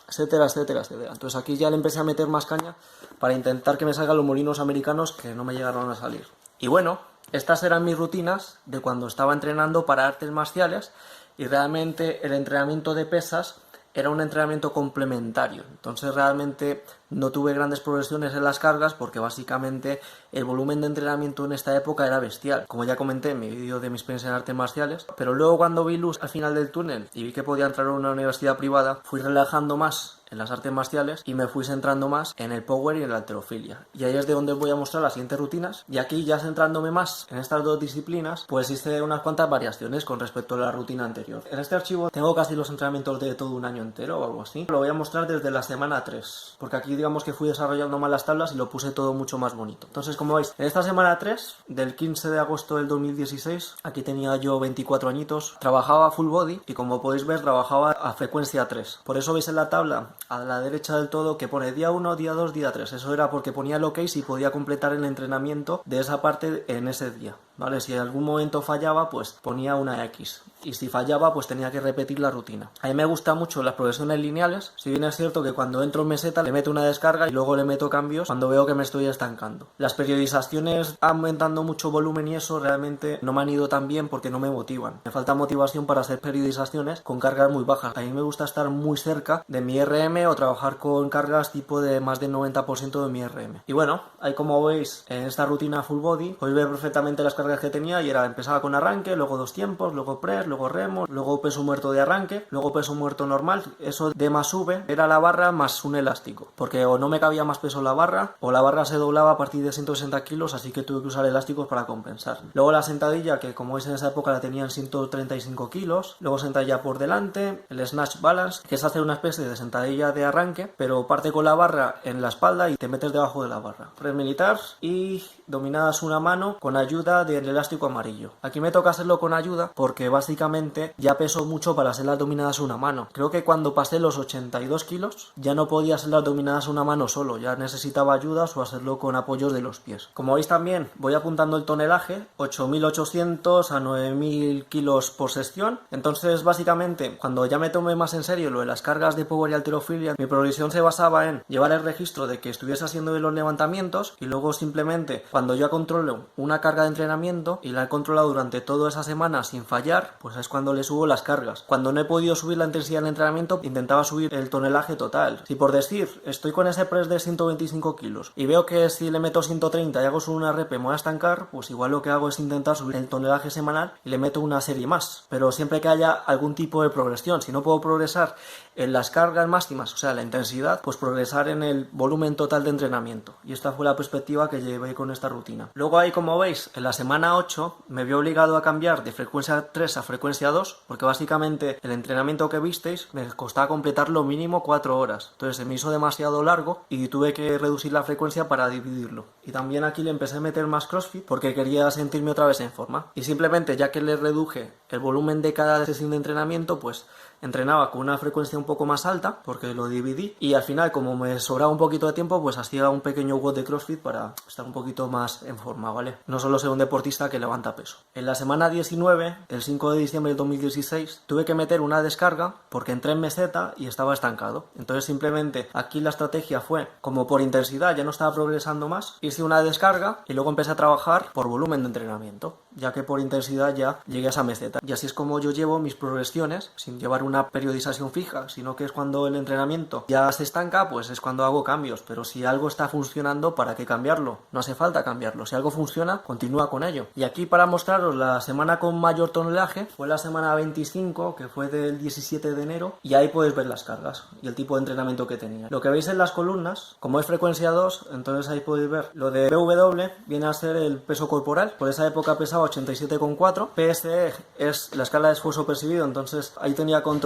etcétera, etcétera, etcétera. Entonces aquí ya le empecé a meter más caña para intentar que me salgan los molinos americanos, que no me llegaron a salir. Y bueno, estas eran mis rutinas de cuando estaba entrenando para artes marciales, y realmente el entrenamiento de pesas era un entrenamiento complementario. Entonces realmente no tuve grandes progresiones en las cargas porque básicamente el volumen de entrenamiento en esta época era bestial, como ya comenté en mi vídeo de mi experiencia en artes marciales. Pero luego cuando vi luz al final del túnel y vi que podía entrar a una universidad privada, fui relajando más en las artes marciales y me fui centrando más en el power y en la halterofilia. Y ahí es de donde os voy a mostrar las siguientes rutinas. Y aquí, ya centrándome más en estas dos disciplinas, pues hice unas cuantas variaciones con respecto a la rutina anterior. En este archivo tengo casi los entrenamientos de todo un año entero o algo así. Lo voy a mostrar desde la semana 3, porque aquí digamos que fui desarrollando más las tablas y lo puse todo mucho más bonito. Entonces, como veis, en esta semana 3, del 15 de agosto del 2016, aquí tenía yo 24 añitos, trabajaba full body y como podéis ver trabajaba a frecuencia 3. Por eso veis en la tabla a la derecha del todo que pone día 1, día 2, día 3. Eso era porque ponía el ok si podía completar el entrenamiento de esa parte en ese día, ¿vale? Si en algún momento fallaba, pues ponía una X. Y si fallaba, pues tenía que repetir la rutina. A mí me gustan mucho las progresiones lineales. Si bien es cierto que cuando entro en meseta le meto una descarga y luego le meto cambios cuando veo que me estoy estancando. Las periodizaciones aumentando mucho volumen y eso realmente no me han ido tan bien porque no me motivan. Me falta motivación para hacer periodizaciones con cargas muy bajas. A mí me gusta estar muy cerca de mi RM o trabajar con cargas tipo de más del 90% de mi RM. Y bueno, ahí como veis en esta rutina full body, podéis ver perfectamente las cargas que tenía y empezaba con arranque, luego 2 tiempos, luego press, luego remo, luego peso muerto de arranque, luego peso muerto normal. Eso de más V era la barra más un elástico, porque o no me cabía más peso en la barra o la barra se doblaba a partir de 160 kilos, así que tuve que usar elásticos para compensar. Luego la sentadilla, que como veis en esa época la tenía en 135 kilos, luego sentadilla por delante, el snatch balance, que es hacer una especie de sentadilla de arranque, pero parte con la barra en la espalda y te metes debajo de la barra. Press militar y dominadas una mano con ayuda del elástico amarillo. Aquí me toca hacerlo con ayuda porque básicamente básicamente ya peso mucho para hacer las dominadas a una mano. Creo que cuando pasé los 82 kilos ya no podía hacer las dominadas a una mano solo, ya necesitaba ayudas o hacerlo con apoyos de los pies. Como veis también voy apuntando el tonelaje, 8.800 a 9.000 kilos por sesión. Entonces básicamente cuando ya me tomé más en serio lo de las cargas de power y halterofilia, mi progresión se basaba en llevar el registro de que estuviese haciendo los levantamientos y luego simplemente cuando yo controlo una carga de entrenamiento y la he controlado durante toda esa semana sin fallar, pues es cuando le subo las cargas. Cuando no he podido subir la intensidad del entrenamiento, intentaba subir el tonelaje total. Si por decir, estoy con ese press de 125 kilos y veo que si le meto 130 y hago solo una rep me voy a estancar, pues igual lo que hago es intentar subir el tonelaje semanal y le meto una serie más. Pero siempre que haya algún tipo de progresión, si no puedo progresar en las cargas máximas, o sea, la intensidad, pues progresar en el volumen total de entrenamiento. Y esta fue la perspectiva que llevé con esta rutina. Luego ahí, como veis, en la semana 8 me vi obligado a cambiar de frecuencia 3 a frecuencia 2, porque básicamente el entrenamiento que visteis me costaba completar lo mínimo 4 horas. Entonces se me hizo demasiado largo y tuve que reducir la frecuencia para dividirlo. Y también aquí le empecé a meter más CrossFit porque quería sentirme otra vez en forma. Y simplemente, ya que le reduje el volumen de cada sesión de entrenamiento, pues entrenaba con una frecuencia un poco más alta porque lo dividí y al final, como me sobraba un poquito de tiempo, pues hacía un pequeño WOD de CrossFit para estar un poquito más en forma, ¿vale? No solo ser un deportista que levanta peso. En la semana 19, el 5 de diciembre del 2016, tuve que meter una descarga porque entré en meseta y estaba estancado. Entonces simplemente aquí la estrategia fue, como por intensidad ya no estaba progresando más, hice una descarga y luego empecé a trabajar por volumen de entrenamiento, ya que por intensidad ya llegué a esa meseta. Y así es como yo llevo mis progresiones sin llevar una periodización fija, sino que es cuando el entrenamiento ya se estanca, pues es cuando hago cambios. Pero si algo está funcionando, ¿para qué cambiarlo? No hace falta cambiarlo. Si algo funciona, continúa con ello. Y aquí, para mostraros la semana con mayor tonelaje, fue la semana 25, que fue del 17 de enero, y ahí podéis ver las cargas y el tipo de entrenamiento que tenía. Lo que veis en las columnas, como es frecuencia 2, entonces ahí podéis ver lo de BW, viene a ser el peso corporal. Por esa época pesaba 87,4. PSE es la escala de esfuerzo percibido, entonces ahí tenía controlado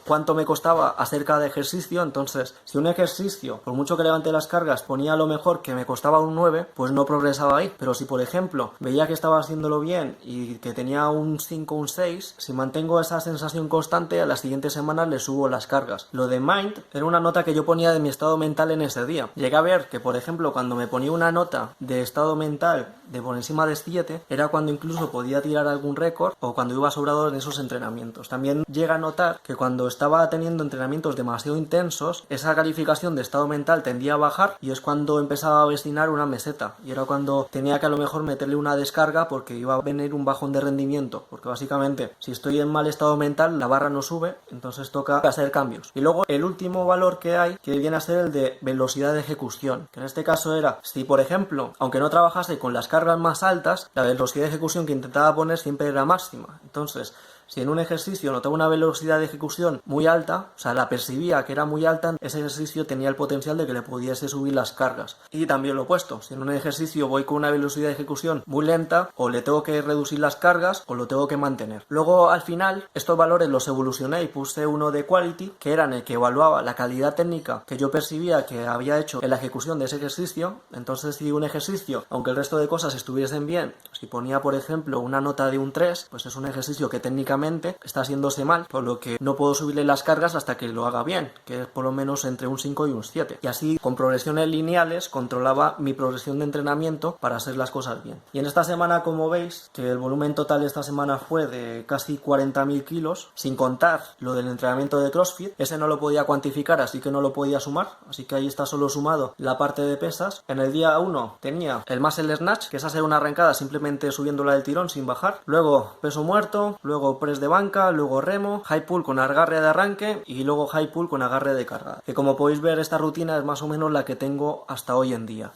cuánto me costaba hacer cada ejercicio. Entonces, si un ejercicio, por mucho que levante las cargas, ponía a lo mejor que me costaba un 9, pues no progresaba ahí. Pero si, por ejemplo, veía que estaba haciéndolo bien y que tenía un 5 o un 6, si mantengo esa sensación constante, a las siguientes semanas le subo las cargas. Lo de Mind era una nota que yo ponía de mi estado mental en ese día. Llegué a ver que, por ejemplo, cuando me ponía una nota de estado mental de por encima de 7, era cuando incluso podía tirar algún récord o cuando iba sobrado en esos entrenamientos. También llega a notar que cuando estaba teniendo entrenamientos demasiado intensos, esa calificación de estado mental tendía a bajar y es cuando empezaba a avecinar una meseta. Y era cuando tenía que a lo mejor meterle una descarga porque iba a venir un bajón de rendimiento. Porque básicamente, si estoy en mal estado mental, la barra no sube, entonces toca hacer cambios. Y luego el último valor que hay, que viene a ser el de velocidad de ejecución, que en este caso era, si por ejemplo, aunque no trabajase con las cargas más altas, la velocidad de ejecución que intentaba poner siempre era máxima. Entonces, si en un ejercicio notaba una velocidad de ejecución muy alta, o sea, la percibía que era muy alta, ese ejercicio tenía el potencial de que le pudiese subir las cargas. Y también lo opuesto, si en un ejercicio voy con una velocidad de ejecución muy lenta, o le tengo que reducir las cargas o lo tengo que mantener. Luego, al final, estos valores los evolucioné y puse uno de Quality, que era en el que evaluaba la calidad técnica que yo percibía que había hecho en la ejecución de ese ejercicio. Entonces, si un ejercicio, aunque el resto de cosas estuviesen bien, si ponía, por ejemplo, una nota de un 3, pues es un ejercicio que técnicamente está haciéndose mal, por lo que no puedo subirle las cargas hasta que lo haga bien, que es por lo menos entre un 5 y un 7. Y así, con progresiones lineales, controlaba mi progresión de entrenamiento para hacer las cosas bien. Y en esta semana, como veis, que el volumen total de esta semana fue de casi 40.000 kilos, sin contar lo del entrenamiento de CrossFit, ese no lo podía cuantificar, así que no lo podía sumar, así que ahí está solo sumado la parte de pesas. En el día 1 tenía el muscle snatch, que es hacer una arrancada simplemente subiéndola del tirón sin bajar, luego peso muerto, luego press de banca, luego remo, high pull con agarre de arranque y luego high pull con agarre de carga. Que como podéis ver, esta rutina es más o menos la que tengo hasta hoy en día.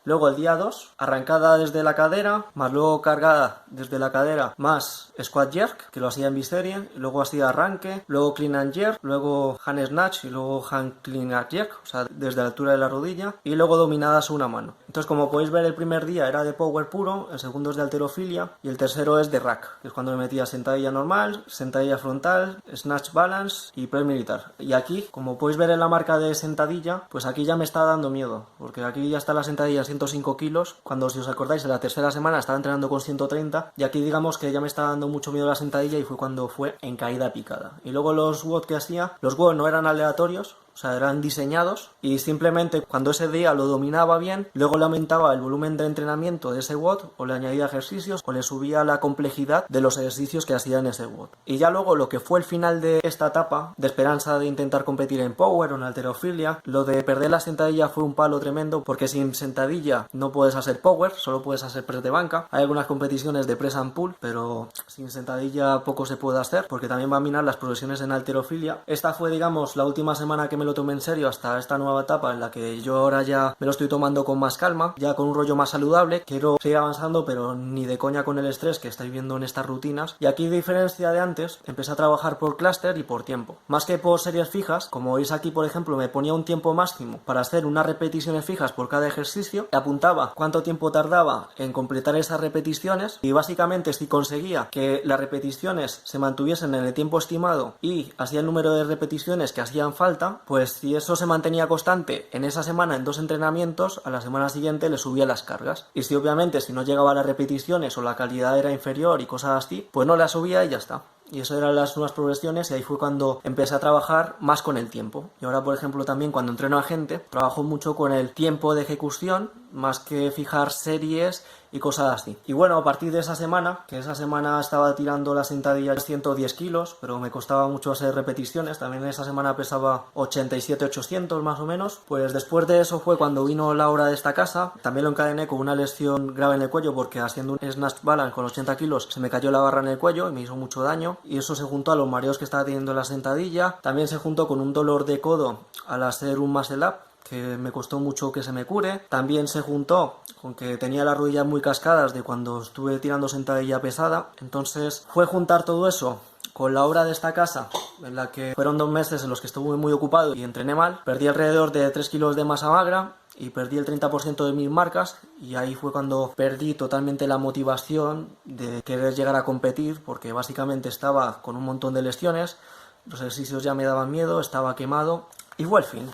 Luego el día 2, arrancada desde la cadera, más luego cargada desde la cadera, más squat jerk, que lo hacía en biserie, luego hacía arranque, luego clean and jerk, luego hand snatch y luego hand clean and jerk, o sea, desde la altura de la rodilla, y luego dominadas a una mano. Entonces, como podéis ver, el primer día era de power puro, el segundo es de halterofilia y el tercero es de rack, que es cuando me metía sentadilla normal, sentadilla frontal, snatch balance y press militar. Y aquí, como podéis ver en la marca de sentadilla, pues aquí ya me está dando miedo, porque aquí ya está la sentadilla 105 kilos, cuando, si os acordáis, en la tercera semana estaba entrenando con 130, y aquí digamos que ya me estaba dando mucho miedo la sentadilla y fue cuando fue en caída picada. Y luego los WOD que hacía, los WOD no eran aleatorios, o sea, eran diseñados, y simplemente cuando ese día lo dominaba bien, luego le aumentaba el volumen de entrenamiento de ese WOD, o le añadía ejercicios, o le subía la complejidad de los ejercicios que hacía en ese WOD. Y ya luego lo que fue el final de esta etapa de esperanza de intentar competir en power o en halterofilia, lo de perder la sentadilla fue un palo tremendo, porque sin sentadilla no puedes hacer power, solo puedes hacer press de banca. Hay algunas competiciones de press and pull, pero sin sentadilla poco se puede hacer, porque también va a minar las progresiones en halterofilia. Esta fue, digamos, la última semana que me lo tomé en serio hasta esta nueva etapa en la que yo ahora ya me lo estoy tomando con más calma, ya con un rollo más saludable. Quiero seguir avanzando, pero ni de coña con el estrés que estáis viendo en estas rutinas. Y aquí, a diferencia de antes, empecé a trabajar por clúster y por tiempo, más que por series fijas. Como veis aquí, por ejemplo, me ponía un tiempo máximo para hacer unas repeticiones fijas por cada ejercicio, apuntaba cuánto tiempo tardaba en completar esas repeticiones, y básicamente si conseguía que las repeticiones se mantuviesen en el tiempo estimado y hacía el número de repeticiones que hacían falta, pues si eso se mantenía constante en esa semana en 2 entrenamientos, a la semana siguiente le subía las cargas. Y si obviamente si no llegaba a las repeticiones o la calidad era inferior y cosas así, pues no la subía y ya está. Y eso eran las nuevas progresiones, y ahí fue cuando empecé a trabajar más con el tiempo. Y ahora, por ejemplo, también cuando entreno a gente, trabajo mucho con el tiempo de ejecución, más que fijar series y cosas así. Y bueno, a partir de esa semana, que esa semana estaba tirando la sentadilla 110 kilos, pero me costaba mucho hacer repeticiones, también esa semana pesaba 87-800 más o menos, pues después de eso fue cuando vino la hora de esta casa. También lo encadené con una lesión grave en el cuello, porque haciendo un snatch balance con 80 kilos se me cayó la barra en el cuello y me hizo mucho daño, y eso se juntó a los mareos que estaba teniendo en la sentadilla. También se juntó con un dolor de codo al hacer un muscle up, que me costó mucho que se me cure. También se juntó con que tenía las rodillas muy cascadas de cuando estuve tirando sentadilla pesada. Entonces fue juntar todo eso con la obra de esta casa, en la que fueron 2 meses en los que estuve muy ocupado y entrené mal. Perdí alrededor de 3 kilos de masa magra y perdí el 30% de mis marcas, y ahí fue cuando perdí totalmente la motivación de querer llegar a competir, porque básicamente estaba con un montón de lesiones, los ejercicios ya me daban miedo, estaba quemado y fue el fin.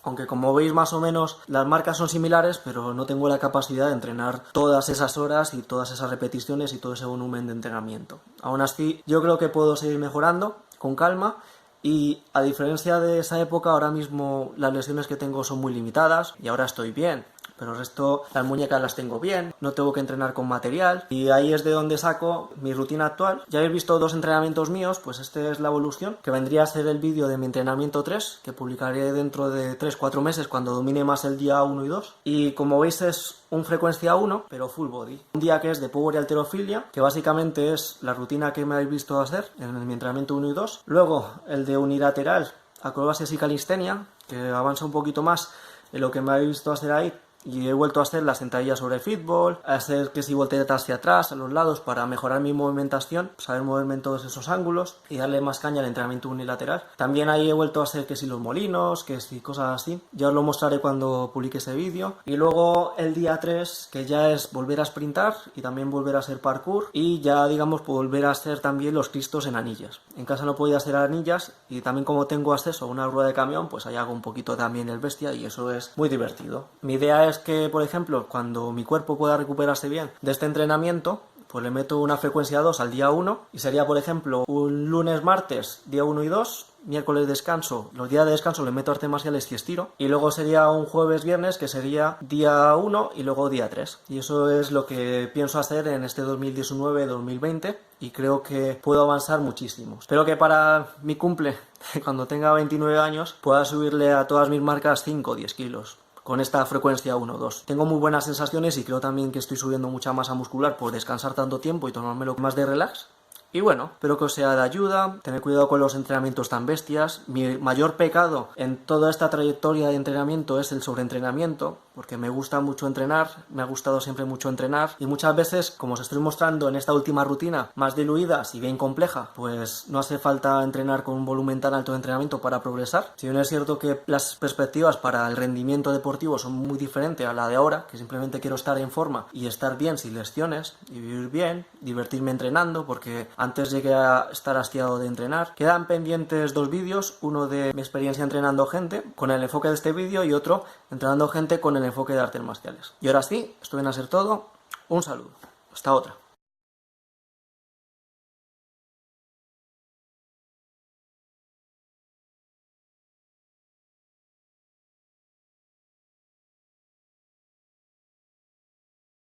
Aunque como veis más o menos las marcas son similares, pero no tengo la capacidad de entrenar todas esas horas y todas esas repeticiones y todo ese volumen de entrenamiento. Aún así, yo creo que puedo seguir mejorando con calma, y a diferencia de esa época, ahora mismo las lesiones que tengo son muy limitadas y ahora estoy bien. Pero el resto, las muñecas las tengo bien, no tengo que entrenar con material, y ahí es de donde saco mi rutina actual. Ya habéis visto 2 entrenamientos míos, pues este es la evolución, que vendría a ser el vídeo de mi entrenamiento 3, que publicaré dentro de 3-4 meses cuando domine más el día 1 y 2. Y como veis es un frecuencia 1, pero full body. Un día que es de power y halterofilia, que básicamente es la rutina que me habéis visto hacer en mi entrenamiento 1 y 2. Luego el de unilateral, acrobacias y calistenia, que avanza un poquito más en lo que me habéis visto hacer ahí. Y he vuelto a hacer la sentadilla sobre el fútbol, a hacer que si volteretas hacia atrás, a los lados, para mejorar mi movimentación, saber moverme en todos esos ángulos y darle más caña al entrenamiento unilateral. También ahí he vuelto a hacer que si los molinos, que si cosas así. Ya os lo mostraré cuando publique ese vídeo. Y luego el día 3, que ya es volver a sprintar y también volver a hacer parkour, y ya digamos volver a hacer también los cristos en anillas. En casa no podía hacer anillas, y también como tengo acceso a una rueda de camión, pues ahí hago un poquito también el bestia, y eso es muy divertido. Mi idea es que, por ejemplo, cuando mi cuerpo pueda recuperarse bien de este entrenamiento, pues le meto una frecuencia 2 al día 1, y sería, por ejemplo, un lunes, martes, día 1 y 2, miércoles descanso, los días de descanso le meto artes marciales y estiro, y luego sería un jueves, viernes, que sería día 1 y luego día 3. Y eso es lo que pienso hacer en este 2019-2020, y creo que puedo avanzar muchísimo. Espero que para mi cumple, cuando tenga 29 años, pueda subirle a todas mis marcas 5 o 10 kilos. Con esta frecuencia 1-2. Tengo muy buenas sensaciones y creo también que estoy subiendo mucha masa muscular por descansar tanto tiempo y tomármelo más de relax. Y bueno, espero que os sea de ayuda, tener cuidado con los entrenamientos tan bestias. Mi mayor pecado en toda esta trayectoria de entrenamiento es el sobreentrenamiento, porque me gusta mucho entrenar, me ha gustado siempre mucho entrenar, y muchas veces, como os estoy mostrando en esta última rutina, más diluida y bien compleja, pues no hace falta entrenar con un volumen tan alto de entrenamiento para progresar. Si bien es cierto que las perspectivas para el rendimiento deportivo son muy diferentes a la de ahora, que simplemente quiero estar en forma y estar bien sin lesiones, y vivir bien, divertirme entrenando, porque antes llegué a estar hastiado de entrenar. Quedan pendientes 2 vídeos, uno de mi experiencia entrenando gente con el enfoque de este vídeo y otro entrenando gente con el enfoque de artes marciales. Y ahora sí, esto viene a ser todo. Un saludo. Hasta otra.